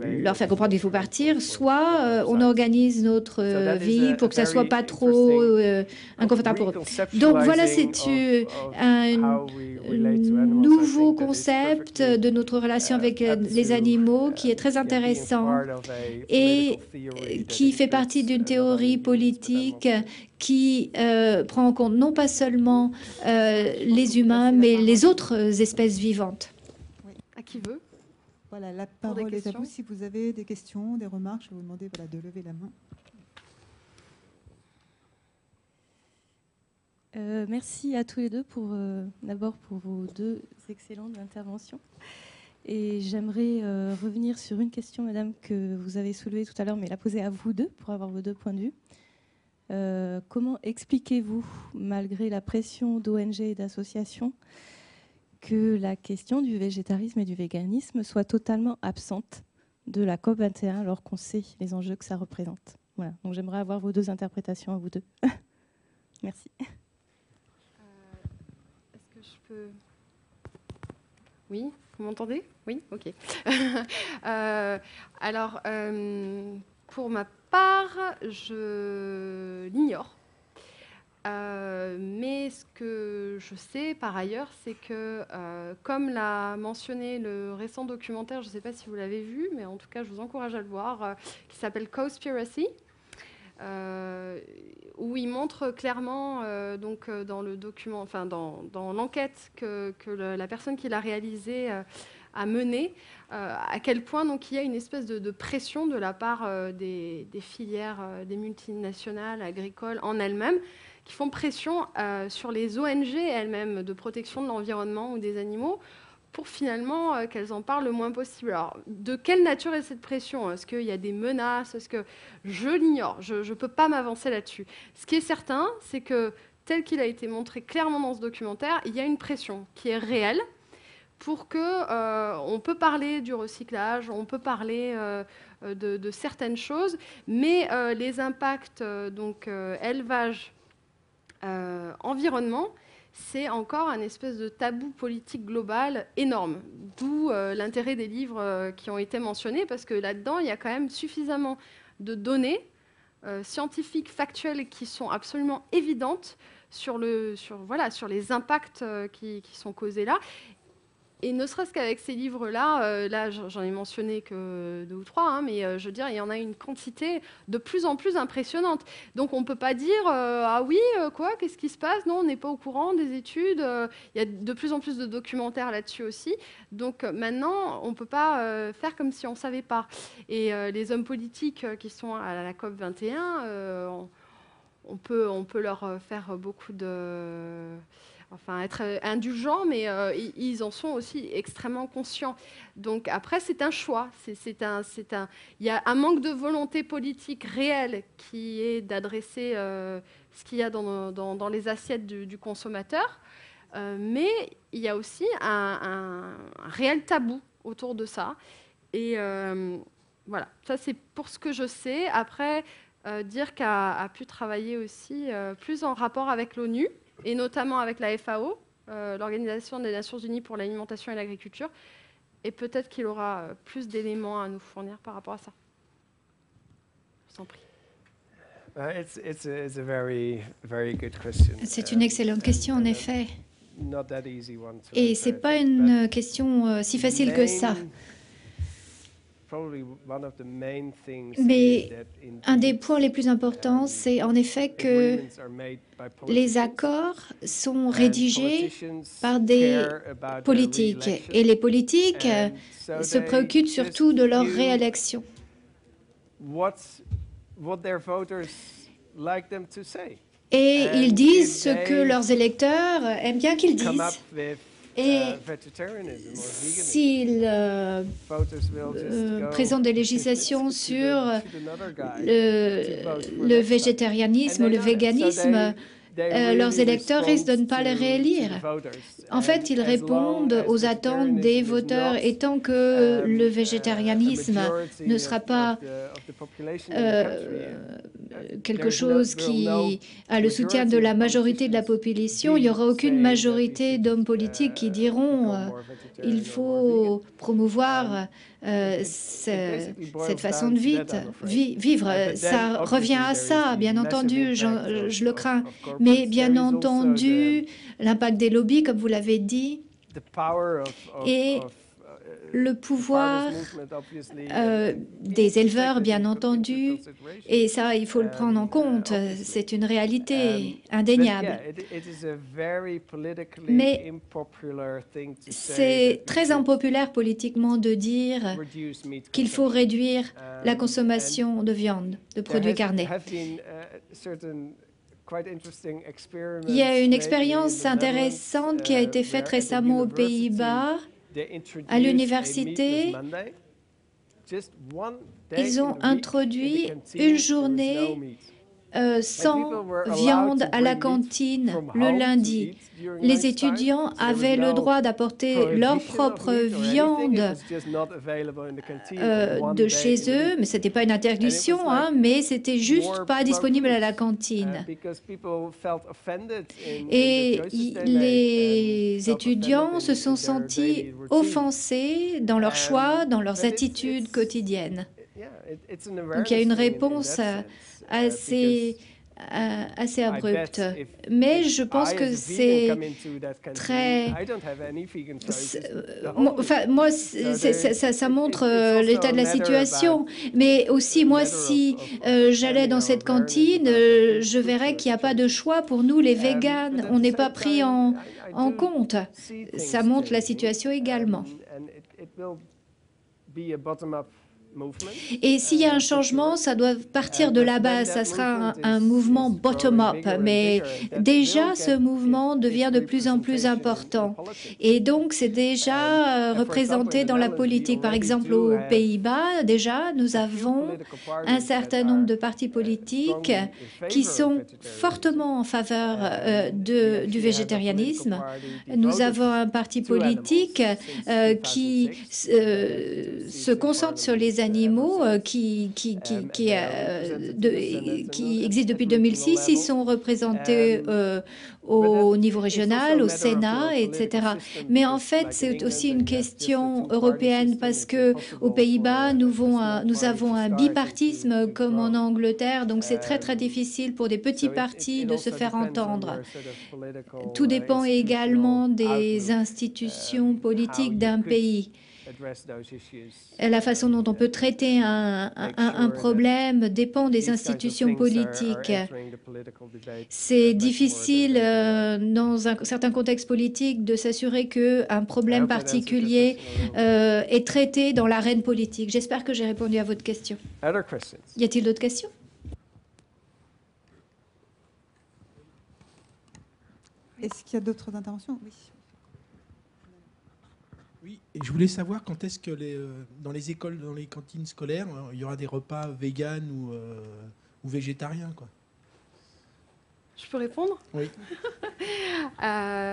leur fait comprendre qu'il faut partir, soit on organise notre vie pour que ça ne soit pas trop inconfortable pour eux. Donc voilà, c'est un nouveau concept de notre relation avec les animaux qui est très intéressant et qui fait partie d'une théorie politique qui prend en compte non pas seulement les humains, mais les autres espèces vivantes. À qui veut? Voilà, la parole est à vous. Si vous avez des questions, des remarques, je vais vous demander de lever la main. Merci à tous les deux d'abord pour vos deux excellentes interventions. Et j'aimerais revenir sur une question, madame, que vous avez soulevée tout à l'heure, mais la poser à vous deux pour avoir vos deux points de vue. Comment expliquez-vous, malgré la pression d'ONG et d'associations, que la question du végétarisme et du véganisme soit totalement absente de la COP21 alors qu'on sait les enjeux que ça représente? Voilà. Donc j'aimerais avoir vos deux interprétations à vous deux. Merci. Est-ce que je peux... Oui, vous m'entendez? Oui, ok. Alors, pour ma part, je l'ignore. Mais ce que je sais par ailleurs, c'est que, comme l'a mentionné le récent documentaire, je ne sais pas si vous l'avez vu, mais en tout cas, je vous encourage à le voir, qui s'appelle Cowspiracy, où il montre clairement, dans le document, enfin dans l'enquête que la personne qui l'a réalisée a menée, à quel point donc il y a une espèce de pression de la part des filières, des multinationales agricoles en elles-mêmes, qui font pression sur les ONG elles-mêmes de protection de l'environnement ou des animaux pour finalement qu'elles en parlent le moins possible. Alors, de quelle nature est cette pression? Est-ce qu'il y a des menaces? Est-ce que... Je l'ignore, je ne peux pas m'avancer là-dessus. Ce qui est certain, c'est que, tel qu'il a été montré clairement dans ce documentaire, il y a une pression qui est réelle pour que on peut parler du recyclage, on peut parler de certaines choses, mais les impacts élevage, environnement, c'est encore un espèce de tabou politique global énorme. D'où l'intérêt des livres qui ont été mentionnés, parce que là-dedans, il y a quand même suffisamment de données scientifiques, factuelles, qui sont absolument évidentes sur les impacts qui sont causés là. Et ne serait-ce qu'avec ces livres-là, là j'en ai mentionné que 2 ou 3, mais je veux dire, il y en a une quantité de plus en plus impressionnante. Donc on ne peut pas dire ah oui, quoi, qu'est-ce qui se passe? Non, on n'est pas au courant des études. Il y a de plus en plus de documentaires là-dessus aussi. Donc maintenant, on ne peut pas faire comme si on ne savait pas. Et les hommes politiques qui sont à la COP 21, on peut leur faire beaucoup de... Enfin, être indulgents, mais ils en sont aussi extrêmement conscients. Donc après, c'est un choix. Il y a un manque de volonté politique réelle qui est d'adresser ce qu'il y a dans les assiettes du consommateur. Mais il y a aussi un réel tabou autour de ça. Et voilà, ça c'est pour ce que je sais. Après, Dirk a pu travailler aussi plus en rapport avec l'ONU, et notamment avec la FAO, l'Organisation des Nations Unies pour l'alimentation et l'agriculture, et peut-être qu'il aura plus d'éléments à nous fournir par rapport à ça. Je vous en prie. C'est une excellente question, en effet. Et ce n'est pas une question si facile que ça. Mais un des points les plus importants, c'est en effet que les accords sont rédigés par des politiques. Et les politiques se préoccupent surtout de leur réélection. Et ils disent ce que leurs électeurs aiment bien qu'ils disent. Et s'ils présentent des législations sur le végétarianisme ou le véganisme, leurs électeurs risquent de ne pas les réélire. En fait, ils répondent aux attentes des voteurs, et tant que le végétarianisme ne sera pas quelque chose qui a le soutien de la majorité de la population, il n'y aura aucune majorité d'hommes politiques qui diront il faut promouvoir cette façon de vivre. Ça revient à ça, bien entendu, je le crains. Mais bien entendu, l'impact des lobbies, comme vous l'avez dit, et le pouvoir des éleveurs, bien entendu, et ça, il faut le prendre en compte, c'est une réalité indéniable. Mais c'est très impopulaire politiquement de dire qu'il faut réduire la consommation de viande, de produits carnés. Il y a une expérience intéressante qui a été faite récemment aux Pays-Bas. À l'université, ils ont introduit une journée sans viande à la cantine le lundi. Les étudiants avaient le droit d'apporter leur propre viande de chez eux, mais ce n'était pas une interdiction, mais c'était juste pas disponible à la cantine. Et les étudiants se sont sentis offensés dans leurs choix, dans leurs attitudes quotidiennes. Donc il y a une réponse assez abrupte. Mais je pense que c'est très... Moi, ça montre l'état de la situation. Mais aussi, moi, si j'allais dans cette cantine, je verrais qu'il n'y a pas de choix pour nous, les véganes. On n'est pas pris en compte. Ça montre la situation également. Et s'il y a un changement, ça doit partir de la base, ça sera un mouvement bottom-up. Mais déjà, ce mouvement devient de plus en plus important. Et donc, c'est déjà représenté dans la politique. Par exemple, aux Pays-Bas, déjà, nous avons un certain nombre de partis politiques qui sont fortement en faveur du végétarianisme. Nous avons un parti politique qui se concentre sur les animaux qui existent depuis 2006. Ils sont représentés au niveau régional, au Sénat, etc. Mais en fait, c'est aussi une question européenne parce que aux Pays-Bas, nous avons un bipartisme comme en Angleterre, donc c'est très difficile pour des petits partis de se faire entendre. Tout dépend également des institutions politiques d'un pays. La façon dont on peut traiter un problème dépend des institutions politiques. C'est difficile dans un certain contexte politique de s'assurer qu'un problème particulier est traité dans l'arène politique. J'espère que j'ai répondu à votre question. Y a-t-il d'autres questions? Est-ce qu'il y a d'autres interventions? Oui. Oui, et je voulais savoir quand est-ce que dans les écoles, dans les cantines scolaires, il y aura des repas véganes ou végétariens, quoi. Je peux répondre? Oui. Parce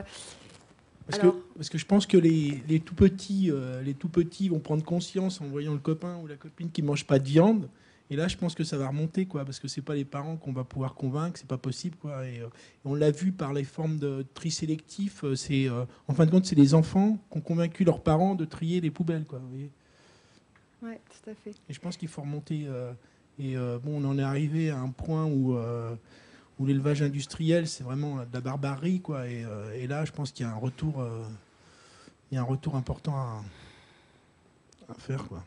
que je pense que les tout petits vont prendre conscience en voyant le copain ou la copine qui mange pas de viande. Et là, je pense que ça va remonter, quoi, parce que c'est pas les parents qu'on va pouvoir convaincre, c'est pas possible, quoi. Et on l'a vu par les formes de tri sélectif. En fin de compte, c'est les enfants qui ont convaincu leurs parents de trier les poubelles, quoi. Vous voyez. Ouais, tout à fait. Et je pense qu'il faut remonter. On en est arrivé à un point où l'élevage industriel, c'est vraiment de la barbarie, quoi. Et là, je pense qu'il y a un retour, important à faire, quoi.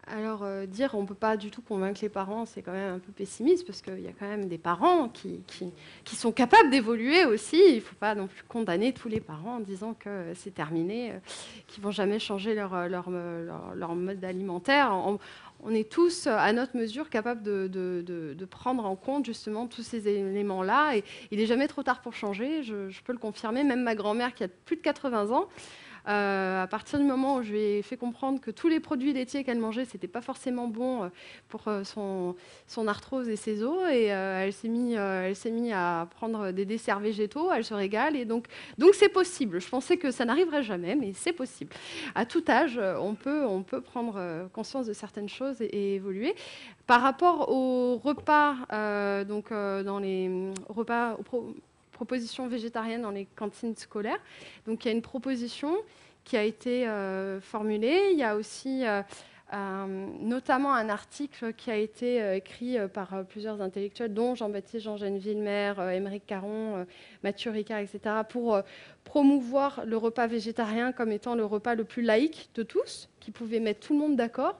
Alors, dire on ne peut pas du tout convaincre les parents, c'est quand même un peu pessimiste, parce qu'il y a quand même des parents qui sont capables d'évoluer aussi. Il ne faut pas non plus condamner tous les parents en disant que c'est terminé, qu'ils ne vont jamais changer leur mode alimentaire. On est tous, à notre mesure, capables de prendre en compte justement tous ces éléments-là. Et il n'est jamais trop tard pour changer, je peux le confirmer. Même ma grand-mère, qui a plus de 80 ans, À partir du moment où je lui ai fait comprendre que tous les produits laitiers qu'elle mangeait, c'était pas forcément bon pour son arthrose et ses os, et elle s'est mise à prendre des desserts végétaux, elle se régale, et donc c'est possible. Je pensais que ça n'arriverait jamais, mais c'est possible. À tout âge, on peut prendre conscience de certaines choses et évoluer. Par rapport aux repas, dans les repas, propositions végétariennes dans les cantines scolaires, donc il y a une proposition qui a été formulée. Il y a aussi notamment un article qui a été écrit par plusieurs intellectuels, dont Jean-Baptiste Jean-Genvillemer, Émeric Caron, Mathieu Ricard, etc., pour promouvoir le repas végétarien comme étant le repas le plus laïque de tous, qui pouvait mettre tout le monde d'accord.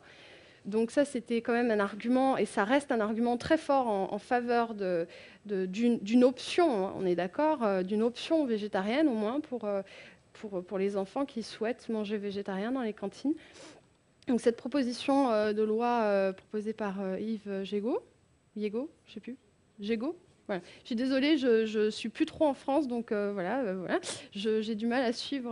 Donc ça, c'était quand même un argument, et ça reste un argument très fort en faveur d'une option, on est d'accord, d'une option végétarienne au moins pour les enfants qui souhaitent manger végétarien dans les cantines. Donc cette proposition de loi proposée par Yves Gégaud, je sais plus, Gégaud. Voilà. Je suis désolée, je suis plus trop en France, donc voilà. J'ai du mal à suivre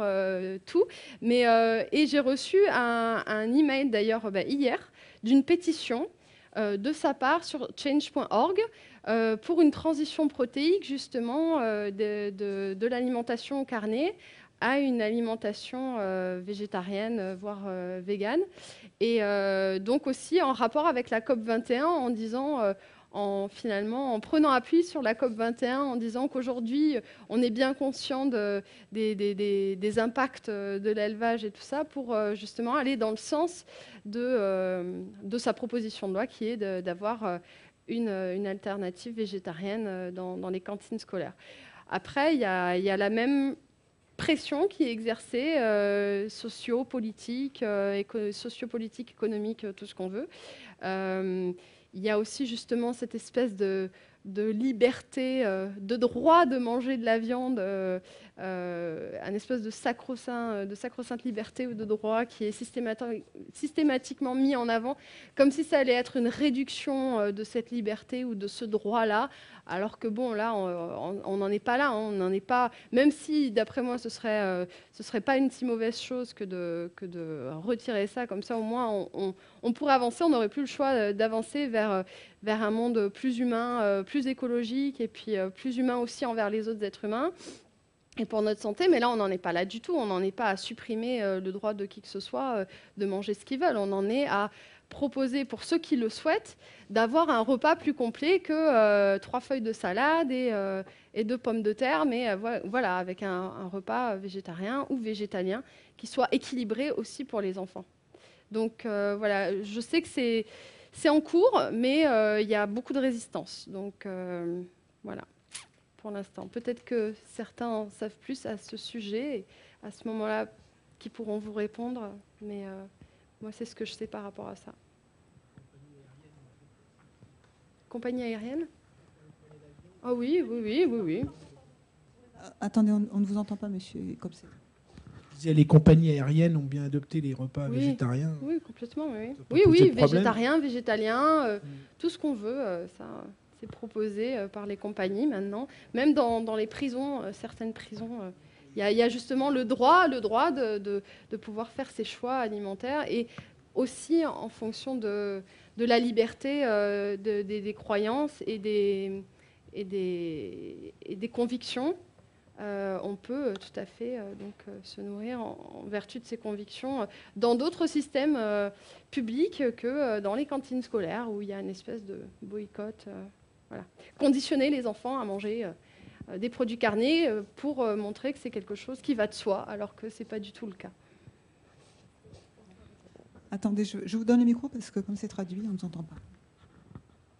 tout. Et j'ai reçu un email d'ailleurs hier d'une pétition de sa part sur change.org pour une transition protéique justement de l'alimentation carnée à une alimentation végétarienne, voire végane. Et donc aussi en rapport avec la COP21 en disant... finalement, en prenant appui sur la COP21, en disant qu'aujourd'hui, on est bien conscient des impacts de l'élevage et tout ça, pour justement aller dans le sens de sa proposition de loi, qui est d'avoir une alternative végétarienne dans les cantines scolaires. Après, il y a la même pression qui est exercée, sociopolitique, économique, tout ce qu'on veut. Il y a aussi justement cette espèce de liberté, de droit de manger de la viande, un espèce de sacro-sainte liberté ou de droit qui est systématiquement mis en avant, comme si ça allait être une réduction de cette liberté ou de ce droit-là, alors que bon, là, on n'en est pas là, on n'en est pas, même si, d'après moi, ce serait pas une si mauvaise chose que de retirer ça, comme ça, au moins, on pourrait avancer, on n'aurait plus le choix d'avancer vers un monde plus humain, plus écologique, et puis plus humain aussi envers les autres êtres humains, et pour notre santé. Mais là, on n'en est pas là du tout, on n'en est pas à supprimer le droit de qui que ce soit de manger ce qu'ils veulent, on en est à proposer, pour ceux qui le souhaitent, d'avoir un repas plus complet que 3 feuilles de salade et 2 pommes de terre, mais voilà, avec un repas végétarien ou végétalien qui soit équilibré aussi pour les enfants. Donc voilà, je sais que c'est en cours, mais il y a beaucoup de résistance. Donc voilà, pour l'instant. Peut-être que certains en savent plus à ce sujet, et à ce moment-là, qui pourront vous répondre, mais moi, c'est ce que je sais par rapport à ça. Compagnie aérienne ? Ah oui. Attendez, on ne vous entend pas, monsieur Copsé. Les compagnies aériennes ont bien adopté les repas végétariens. Oui, complètement. Oui, végétarien, végétalien, tout ce qu'on veut, ça, c'est proposé par les compagnies maintenant. Même dans les prisons, certaines prisons, il y a justement le droit de pouvoir faire ses choix alimentaires, et aussi en fonction de la liberté des croyances et des convictions. On peut tout à fait se nourrir en vertu de ses convictions dans d'autres systèmes publics que dans les cantines scolaires, où il y a une espèce de boycott. Voilà. Conditionner les enfants à manger des produits carnés pour montrer que c'est quelque chose qui va de soi, alors que ce n'est pas du tout le cas. Attendez, je vous donne le micro, parce que comme c'est traduit, on ne nous entend pas.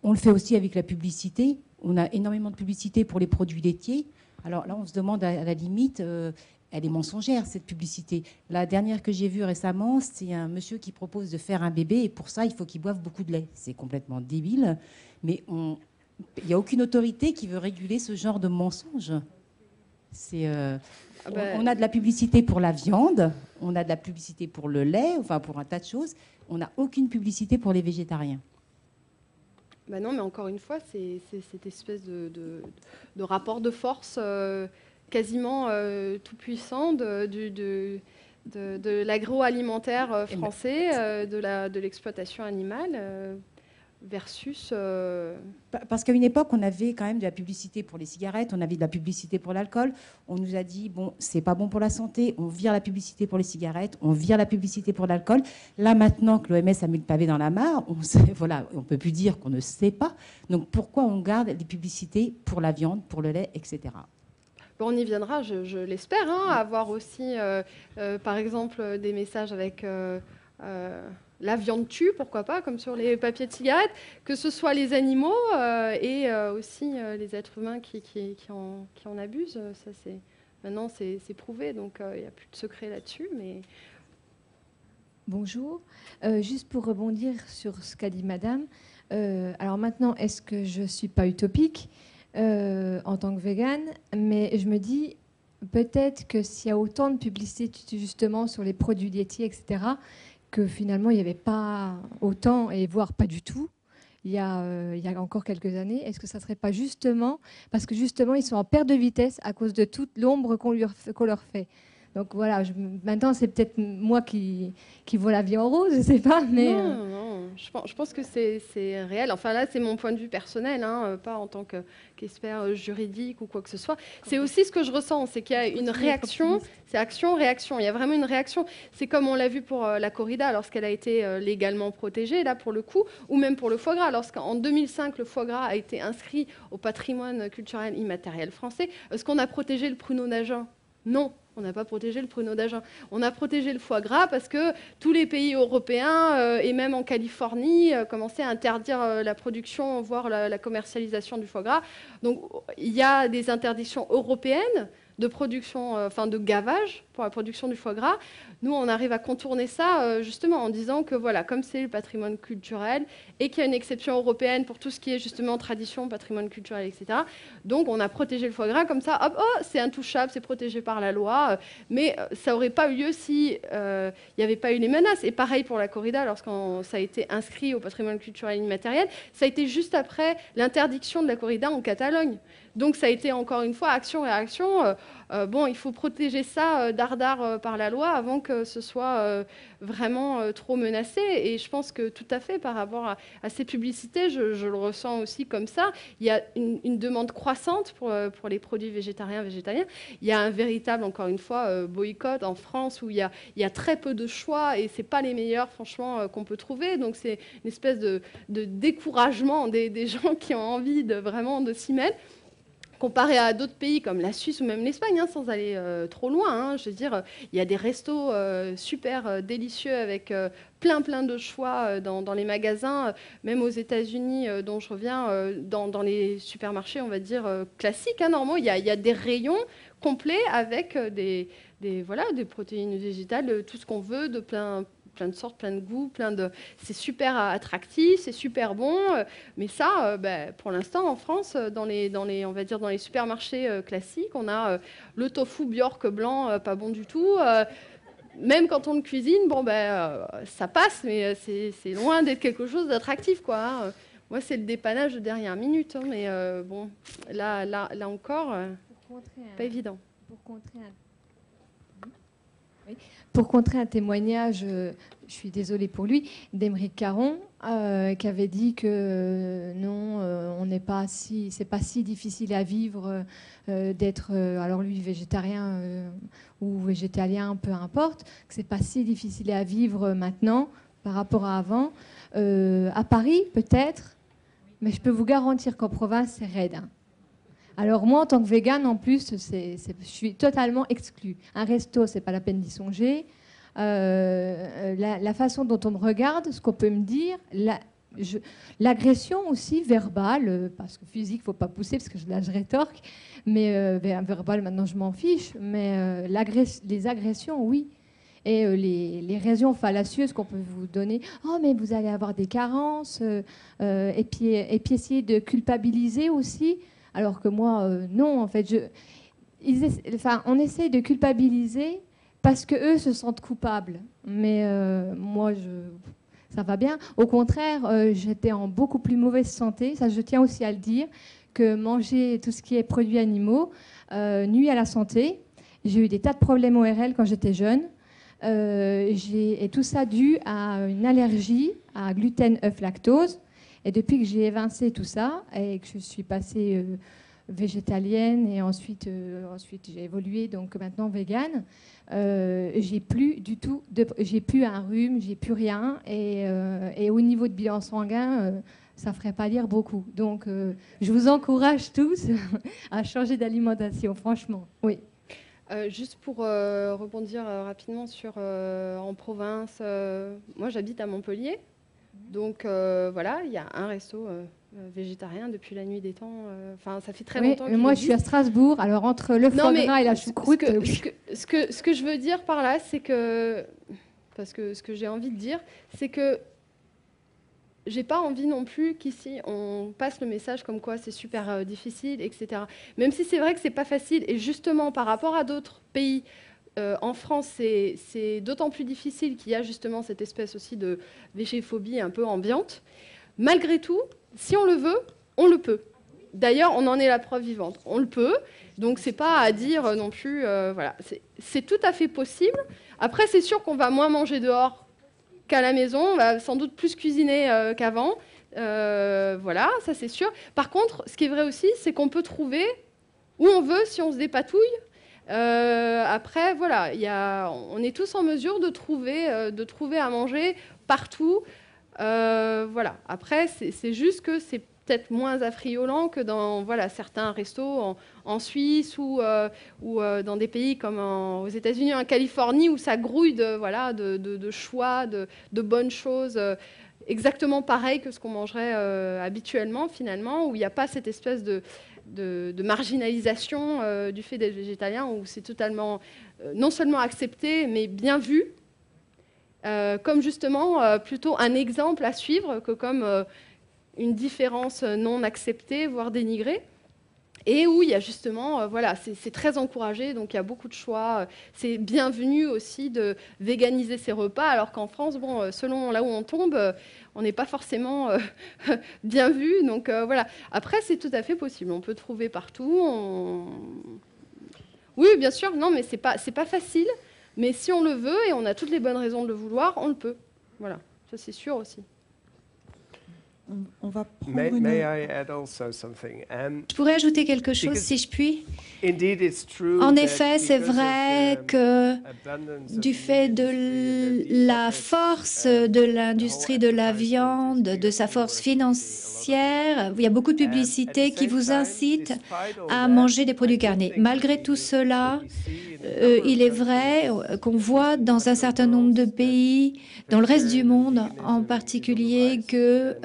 On le fait aussi avec la publicité. On a énormément de publicité pour les produits laitiers. Alors là, on se demande, à la limite, elle est mensongère, cette publicité. La dernière que j'ai vue récemment, c'est un monsieur qui propose de faire un bébé, et pour ça, il faut qu'il boive beaucoup de lait. C'est complètement débile, mais il n'y a aucune autorité qui veut réguler ce genre de mensonge. On a de la publicité pour la viande, on a de la publicité pour le lait, enfin pour un tas de choses. On n'a aucune publicité pour les végétariens. Non, mais encore une fois, c'est cette espèce de rapport de force quasiment tout puissant de l'agroalimentaire français, de l'exploitation animale versus... Parce qu'à une époque, on avait quand même de la publicité pour les cigarettes, on avait de la publicité pour l'alcool. On nous a dit, bon, c'est pas bon pour la santé, on vire la publicité pour les cigarettes, on vire la publicité pour l'alcool. Là, maintenant que l'OMS a mis le pavé dans la mare, on ne peut plus dire qu'on ne sait pas. Donc pourquoi on garde les publicités pour la viande, pour le lait, etc. Bon, on y viendra, je l'espère, hein, avoir aussi, par exemple, des messages avec... la viande tue, pourquoi pas, comme sur les papiers de cigarettes, que ce soit les animaux et aussi les êtres humains qui en abusent. Ça, maintenant, c'est prouvé, donc il n'y a plus de secret là-dessus. Mais... Bonjour. Juste pour rebondir sur ce qu'a dit Madame, alors maintenant, est-ce que je ne suis pas utopique en tant que végane, mais je me dis peut-être que s'il y a autant de publicité justement sur les produits laitiers, etc., que finalement, il n'y avait pas autant, et voire pas du tout, il y a encore quelques années. Est-ce que ça ne serait pas justement, parce que justement, ils sont en perte de vitesse à cause de toute l'ombre qu'on leur fait. Donc voilà, maintenant, c'est peut-être moi qui vois la vie en rose, je ne sais pas. Mais non, je pense que c'est réel. Enfin là, c'est mon point de vue personnel, hein, pas en tant qu'expert juridique ou quoi que ce soit. C'est aussi ce que je ressens, c'est qu'il y a une réaction, c'est action-réaction. Il y a vraiment une réaction. C'est comme on l'a vu pour la corrida lorsqu'elle a été légalement protégée, là pour le coup, ou même pour le foie gras. Lorsqu'en 2005, le foie gras a été inscrit au patrimoine culturel immatériel français, est-ce qu'on a protégé le pruneau d'Agen ? Non. On n'a pas protégé le pruneau d'Agen. On a protégé le foie gras parce que tous les pays européens et même en Californie commençaient à interdire la production, voire la commercialisation du foie gras. Donc il y a des interdictions européennes de production, de gavage pour la production du foie gras. Nous, on arrive à contourner ça justement en disant que voilà, comme c'est le patrimoine culturel et qu'il y a une exception européenne pour tout ce qui est justement tradition, patrimoine culturel, etc. Donc, on a protégé le foie gras comme ça. Hop, oh, c'est intouchable, c'est protégé par la loi. Mais ça n'aurait pas eu lieu si il n'y avait pas eu les menaces. Et pareil pour la corrida, lorsqu'on ça a été inscrit au patrimoine culturel immatériel, ça a été juste après l'interdiction de la corrida en Catalogne. Donc ça a été encore une fois action-réaction. Bon, il faut protéger ça dardard par la loi avant que ce soit vraiment trop menacé. Et je pense que tout à fait par rapport à ces publicités, je le ressens aussi comme ça. Il y a une demande croissante pour les produits végétariens, végétaliens. Il y a un véritable, encore une fois, boycott en France où il y a très peu de choix et c'est pas les meilleurs, franchement, qu'on peut trouver. Donc c'est une espèce de découragement des gens qui ont envie vraiment de s'y mettre. Comparé à d'autres pays comme la Suisse ou même l'Espagne, hein, sans aller trop loin, hein, je veux dire, il y a des restos super délicieux avec plein de choix dans les magasins, même aux États-Unis, dont je reviens, dans les supermarchés, on va dire classiques, hein, normaux, il y a des rayons complets avec des protéines végétales, tout ce qu'on veut, de plein de sortes, plein de goûts, c'est super attractif, c'est super bon, mais ça, pour l'instant en France, dans les supermarchés classiques, on a le tofu Bjork blanc, pas bon du tout. Même quand on le cuisine, ça passe, mais c'est loin d'être quelque chose d'attractif, quoi. Hein. Moi, c'est le dépannage de dernière minute, hein, mais bon, là encore, pas évident. Pour contrer un témoignage, je suis désolée pour lui, d'Aymeric Caron, qui avait dit que non, c'est pas si difficile à vivre d'être, alors lui végétarien ou végétalien, peu importe, que c'est pas si difficile à vivre maintenant par rapport à avant. À Paris, peut-être, mais je peux vous garantir qu'en province, c'est raide. Hein. Alors moi, en tant que végane, en plus, je suis totalement exclue. Un resto, c'est pas la peine d'y songer. La façon dont on me regarde, ce qu'on peut me dire, l'agression aussi verbale, parce que physique, faut pas pousser, parce que là, je rétorque, mais verbale, maintenant, je m'en fiche. Mais les agressions, oui. Et les raisons fallacieuses qu'on peut vous donner, oh mais vous allez avoir des carences, et puis essayer de culpabiliser aussi. Alors que moi, non, en fait, on essaye de culpabiliser parce qu'eux se sentent coupables. Mais moi, ça va bien. Au contraire, j'étais en beaucoup plus mauvaise santé, ça je tiens aussi à le dire, que manger tout ce qui est produits animaux nuit à la santé. J'ai eu des tas de problèmes ORL quand j'étais jeune. Et tout ça dû à une allergie à gluten, œuf, lactose. Et depuis que j'ai évincé tout ça et que je suis passée végétalienne et ensuite j'ai évolué, donc maintenant végane, j'ai plus du tout, j'ai plus un rhume, j'ai plus rien. Et au niveau de bilan sanguin, ça ne ferait pas dire beaucoup. Donc je vous encourage tous à changer d'alimentation, franchement. Oui. Juste pour rebondir rapidement sur en province, moi j'habite à Montpellier, donc voilà, il y a un resto végétarien depuis la nuit des temps. Enfin, ça fait très longtemps. Mais moi je suis à Strasbourg, alors entre le foie gras et la choucroute. Ce que je veux dire par là, c'est que, parce que ce que j'ai envie de dire, c'est que j'ai pas envie non plus qu'ici on passe le message comme quoi c'est super difficile, etc. Même si c'est vrai que c'est pas facile, et justement par rapport à d'autres pays, en France c'est d'autant plus difficile qu'il y a justement cette espèce aussi de végéphobie un peu ambiante. Malgré tout, si on le veut, on le peut. D'ailleurs, on en est la preuve vivante. On le peut, donc c'est pas à dire non plus. Voilà, c'est tout à fait possible. Après, c'est sûr qu'on va moins manger dehors qu'à la maison, on va sans doute plus cuisiner qu'avant. Voilà, ça c'est sûr. Par contre, ce qui est vrai aussi, c'est qu'on peut trouver où on veut si on se dépatouille. Après, voilà, on est tous en mesure de trouver à manger partout. Voilà. Après, c'est juste que c'est peut-être moins affriolant que dans certains restos en Suisse ou dans des pays comme aux États-Unis, en Californie, où ça grouille de choix, de bonnes choses, exactement pareil que ce qu'on mangerait habituellement, finalement, où il n'y a pas cette espèce de marginalisation du fait d'être végétalien, où c'est totalement non seulement accepté, mais bien vu, comme justement plutôt un exemple à suivre que comme une différence non acceptée, voire dénigrée, et où il y a justement, c'est très encouragé, donc il y a beaucoup de choix. C'est bienvenu aussi de véganiser ses repas, alors qu'en France, selon là où on tombe, on n'est pas forcément bien vu. Donc voilà. Après, c'est tout à fait possible. On peut trouver partout. Oui, bien sûr. Non, mais c'est pas facile. Mais si on le veut et on a toutes les bonnes raisons de le vouloir, on le peut. Voilà. Ça, c'est sûr aussi. On va prendre May I add also something? Je pourrais ajouter quelque chose, si je puis. En effet, c'est vrai que du fait de la force de l'industrie de la viande, de sa force financière, il y a beaucoup de publicités qui vous incitent à manger des produits carnés. Malgré tout cela, il est vrai qu'on voit dans un certain nombre de pays, dans le reste du monde en particulier, que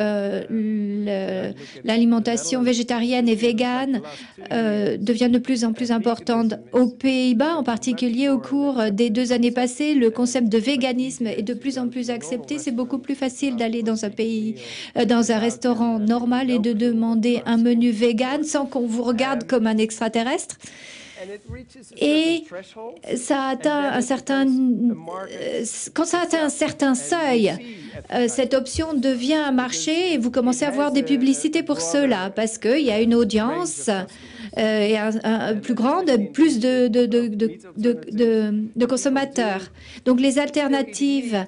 l'alimentation végétarienne et végane devient de plus en plus importante. Aux Pays-Bas, en particulier, au cours des 2 années passées, le concept de véganisme est de plus en plus accepté. C'est beaucoup plus facile d'aller dans un pays, dans un restaurant normal et de demander un menu végane sans qu'on vous regarde comme un extraterrestre. Et ça atteint un certain, quand ça atteint un certain seuil, cette option devient un marché et vous commencez à voir des publicités pour cela parce qu'il y a une audience et plus grande, plus de consommateurs. Donc les alternatives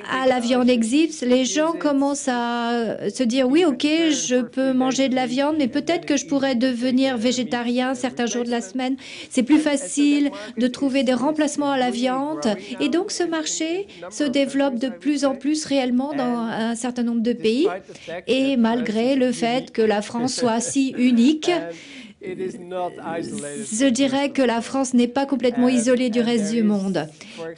à la viande existent. Les gens commencent à se dire oui, ok, je peux manger de la viande, mais peut-être que je pourrais devenir végétarien certains jours de la semaine. C'est plus facile de trouver des remplacements à la viande. Et donc ce marché se développe de plus en plus réellement dans un certain nombre de pays. Et malgré le fait que la France soit si unique, je dirais que la France n'est pas complètement isolée du reste du monde.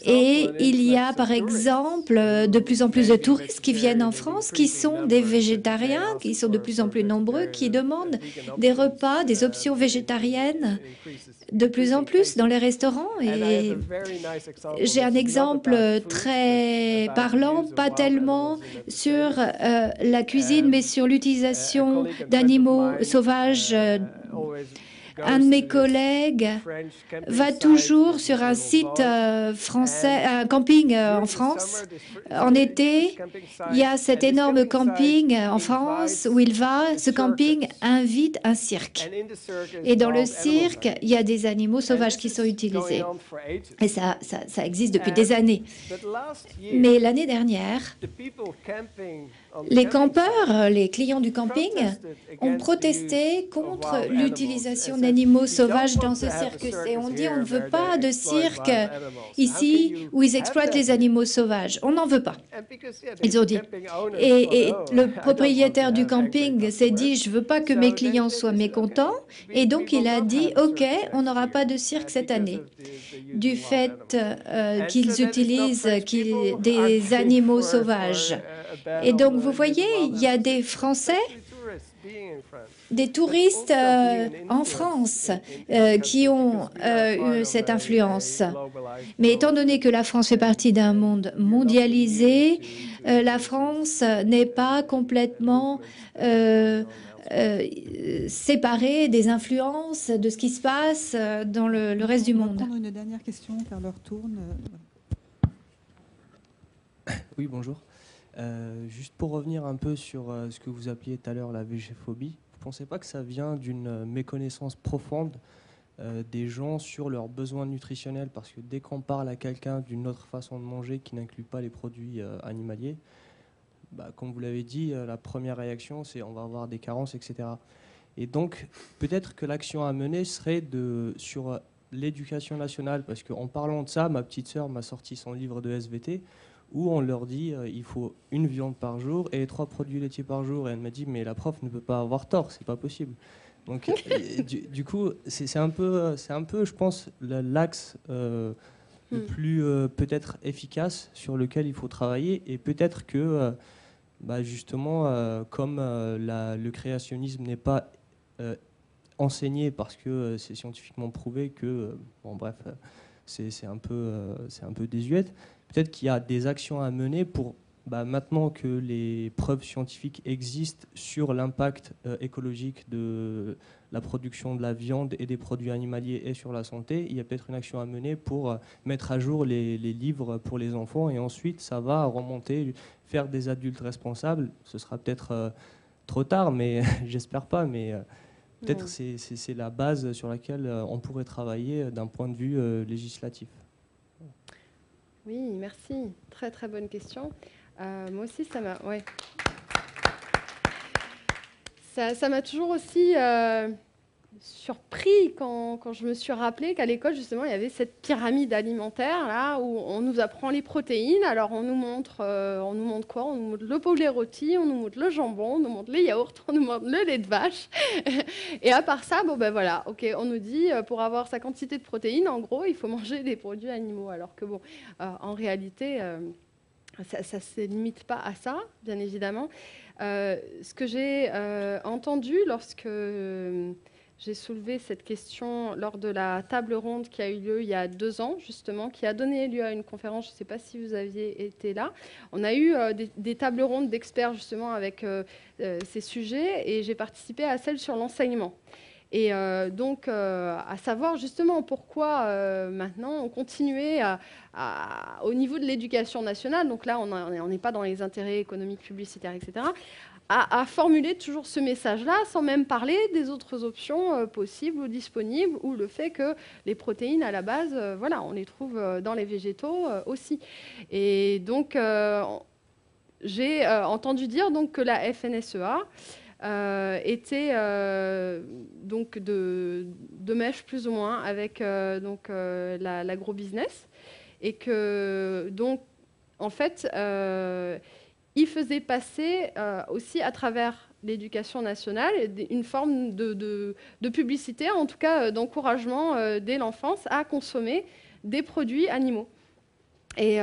Et il y a, par exemple, de plus en plus de touristes qui viennent en France, qui sont des végétariens, qui sont de plus en plus nombreux, qui demandent des repas, des options végétariennes de plus en plus dans les restaurants. Et j'ai un exemple très parlant, pas tellement sur la cuisine, mais sur l'utilisation d'animaux sauvages un de mes collègues va toujours sur un site français, un camping en France. En été, il y a cet énorme camping en France où il va. Ce camping invite un cirque. Et dans le cirque, il y a des animaux sauvages qui sont utilisés. Et ça existe depuis des années. Mais l'année dernière, les campeurs, les clients du camping, ont protesté contre l'utilisation d'animaux sauvages dans ce cirque. Et on dit on ne veut pas de cirque ici où ils exploitent les animaux sauvages. On n'en veut pas. Ils ont dit. Et le propriétaire du camping s'est dit je ne veux pas que mes clients soient mécontents. Et donc il a dit ok, on n'aura pas de cirque cette année. Du fait qu'ils utilisent des animaux sauvages. Et donc, vous voyez, il y a des Français, des touristes en France qui ont eu cette influence. Mais étant donné que la France fait partie d'un monde mondialisé, la France n'est pas complètement séparée des influences de ce qui se passe dans le reste du monde. On va prendre une dernière question car l'heure tourne. Oui, bonjour. Juste pour revenir un peu sur ce que vous appeliez tout à l'heure la végéphobie, vous ne pensez pas que ça vient d'une méconnaissance profonde des gens sur leurs besoins nutritionnels? Parce que dès qu'on parle à quelqu'un d'une autre façon de manger qui n'inclut pas les produits animaliers, comme vous l'avez dit, la première réaction, c'est on va avoir des carences, etc. Et donc, peut-être que l'action à mener serait sur l'éducation nationale, parce qu'en parlant de ça, ma petite sœur m'a sorti son livre de SVT, où on leur dit il faut une viande par jour et 3 produits laitiers par jour. Et elle m'a dit mais la prof ne peut pas avoir tort, c'est pas possible. Donc du coup c'est un peu je pense l'axe le plus peut-être efficace sur lequel il faut travailler. Et peut-être que justement comme le créationnisme n'est pas enseigné parce que c'est scientifiquement prouvé que c'est un peu désuète. Peut-être qu'il y a des actions à mener pour, maintenant que les preuves scientifiques existent sur l'impact écologique de la production de la viande et des produits animaliers et sur la santé, il y a peut-être une action à mener pour mettre à jour les livres pour les enfants. Et ensuite, ça va remonter, faire des adultes responsables. Ce sera peut-être trop tard, mais j'espère pas. Mais peut-être c'est la base sur laquelle on pourrait travailler d'un point de vue législatif. Oui, merci. Très, très bonne question. Moi aussi, ça m'a toujours aussi surpris quand je me suis rappelé qu'à l'école, justement, il y avait cette pyramide alimentaire là, où on nous apprend les protéines. Alors, on nous montre quoi? On nous montre le poulet rôti, on nous montre le jambon, on nous montre les yaourts, on nous montre le lait de vache. Et à part ça, voilà, ok, on nous dit pour avoir sa quantité de protéines, en gros, il faut manger des produits animaux. Alors que en réalité, ça ne se limite pas à ça, bien évidemment. Ce que j'ai entendu lorsque j'ai soulevé cette question lors de la table ronde qui a eu lieu il y a 2 ans, justement, qui a donné lieu à une conférence. Je ne sais pas si vous aviez été là. On a eu des tables rondes d'experts, justement, avec ces sujets, et j'ai participé à celle sur l'enseignement. Et donc, à savoir justement pourquoi maintenant on continuait au niveau de l'éducation nationale, donc là on n'est pas dans les intérêts économiques, publicitaires, etc., à formuler toujours ce message-là sans même parler des autres options possibles ou disponibles, ou le fait que les protéines à la base, on les trouve dans les végétaux aussi. Et donc, j'ai entendu dire donc, que la FNSEA était donc de mèche plus ou moins avec l'agrobusiness, et que donc en fait il faisait passer aussi à travers l'éducation nationale une forme de publicité, en tout cas d'encouragement dès l'enfance à consommer des produits animaux. Et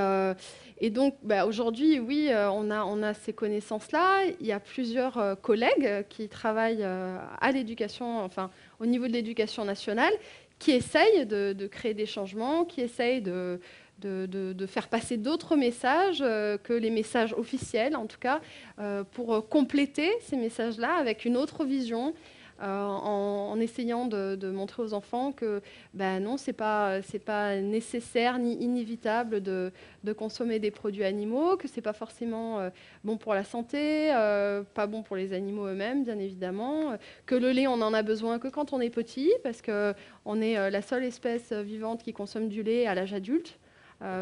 donc, aujourd'hui, oui, on a ces connaissances-là. Il y a plusieurs collègues qui travaillent à l'éducation, enfin, au niveau de l'éducation nationale, qui essayent de créer des changements, qui essayent de faire passer d'autres messages que les messages officiels, en tout cas, pour compléter ces messages-là avec une autre vision, en essayant de montrer aux enfants que non, c'est pas nécessaire ni inévitable de consommer des produits animaux, que c'est pas forcément bon pour la santé, pas bon pour les animaux eux-mêmes, bien évidemment, que le lait, on en a besoin que quand on est petit, parce qu'on est la seule espèce vivante qui consomme du lait à l'âge adulte.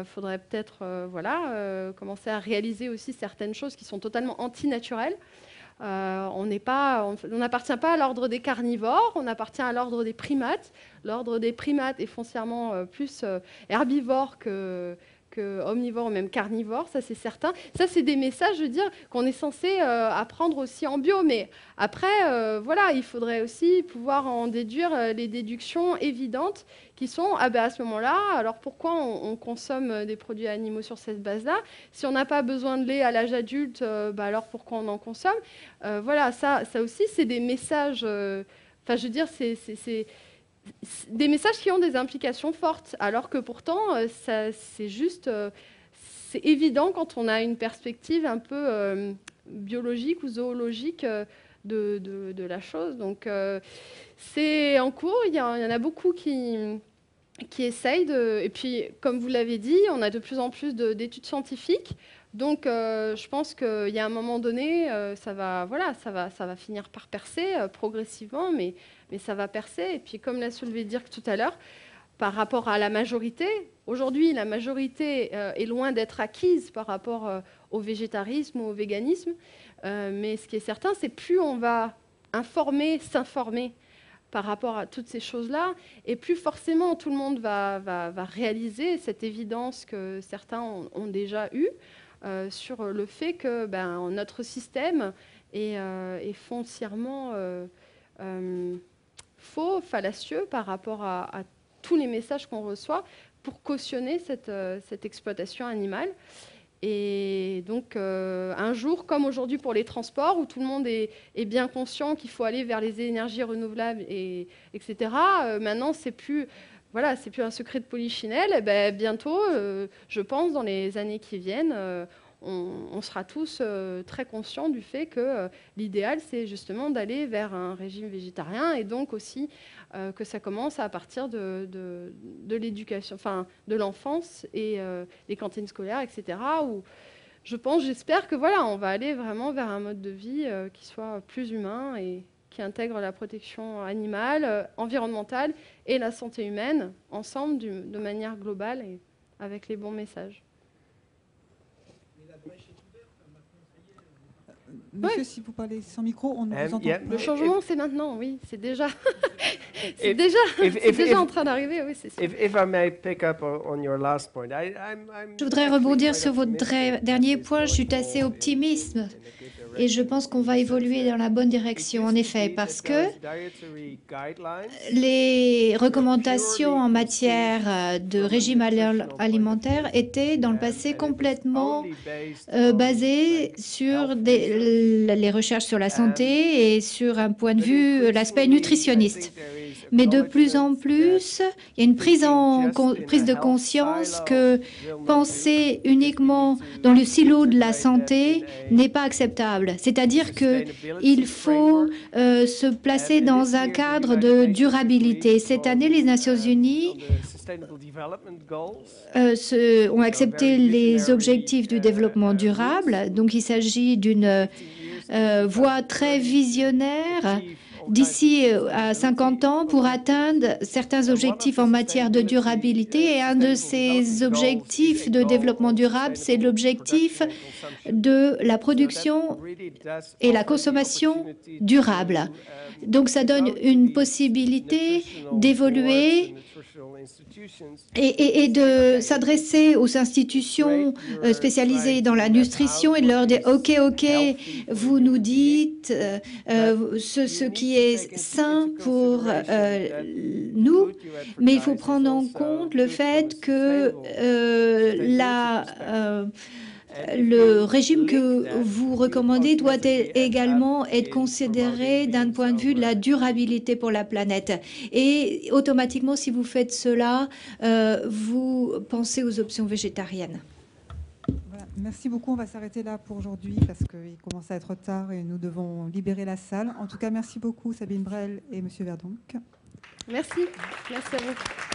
Faudrait peut-être commencer à réaliser aussi certaines choses qui sont totalement antinaturelles. On n'appartient pas à l'ordre des carnivores, on appartient à l'ordre des primates. L'ordre des primates est foncièrement plus herbivore que omnivore ou même carnivore, ça c'est certain. Ça c'est des messages, je veux dire, qu'on est censé apprendre aussi en bio. Mais après, il faudrait aussi pouvoir en déduire les déductions évidentes qui sont, à ce moment-là, alors pourquoi on consomme des produits animaux sur cette base-là? Si on n'a pas besoin de lait à l'âge adulte, alors pourquoi on en consomme? Ça aussi c'est des messages, je veux dire, c'est des messages qui ont des implications fortes, alors que pourtant, c'est évident quand on a une perspective un peu biologique ou zoologique de la chose. Donc, c'est en cours, il y en a beaucoup qui essayent et puis, comme vous l'avez dit, on a de plus en plus d'études scientifiques. Donc, je pense qu'il y a un moment donné, ça va finir par percer progressivement, mais ça va percer. Et puis, comme l'a soulevé Dirk tout à l'heure, par rapport à la majorité, aujourd'hui, la majorité est loin d'être acquise par rapport au végétarisme ou au véganisme. Mais ce qui est certain, c'est plus on va s'informer par rapport à toutes ces choses-là, et plus forcément tout le monde va réaliser cette évidence que certains ont déjà eue sur le fait que notre système est foncièrement faux, fallacieux par rapport à tous les messages qu'on reçoit pour cautionner cette exploitation animale. Et donc, un jour, comme aujourd'hui pour les transports, où tout le monde est bien conscient qu'il faut aller vers les énergies renouvelables, etc., maintenant, c'est plus un secret de polichinelle. Bientôt, je pense, dans les années qui viennent, on sera tous très conscients du fait que l'idéal, c'est justement d'aller vers un régime végétarien, et donc aussi que ça commence à partir de l'éducation, de l'enfance et les cantines scolaires, etc. Où j'espère que on va aller vraiment vers un mode de vie qui soit plus humain et qui intègre la protection animale, environnementale et la santé humaine ensemble de manière globale et avec les bons messages. Monsieur, si vous parlez sans micro, on ne vous entend pas. Le changement, c'est maintenant, oui, c'est déjà, c'est déjà en train d'arriver, oui, c'est sûr. Je voudrais rebondir sur votre dernier point. Je suis assez optimiste et je pense qu'on va évoluer dans la bonne direction, en effet, parce que les recommandations en matière de régime alimentaire étaient dans le passé complètement basées sur les recherches sur la santé et sur un point de vue, l'aspect nutritionniste. Mais de plus en plus, il y a une prise de conscience que penser uniquement dans le silo de la santé n'est pas acceptable. C'est-à-dire qu'il faut se placer dans un cadre de durabilité. Cette année, les Nations Unies ont accepté les objectifs du développement durable. Donc, il s'agit d'une voie très visionnaire d'ici à 50 ans pour atteindre certains objectifs en matière de durabilité. Et un de ces objectifs de développement durable, c'est l'objectif de la production et la consommation durable. Donc ça donne une possibilité d'évoluer et de s'adresser aux institutions spécialisées dans la nutrition et de leur dire « Ok, vous nous dites ce qui est sain pour nous, mais il faut prendre en compte le fait que le régime que vous recommandez doit également être considéré d'un point de vue de la durabilité pour la planète. Et automatiquement, si vous faites cela, vous pensez aux options végétariennes. Voilà. Merci beaucoup. On va s'arrêter là pour aujourd'hui parce qu'il commence à être tard et nous devons libérer la salle. En tout cas, merci beaucoup Sabine Brel et Monsieur Verdonck. Merci. Merci à vous.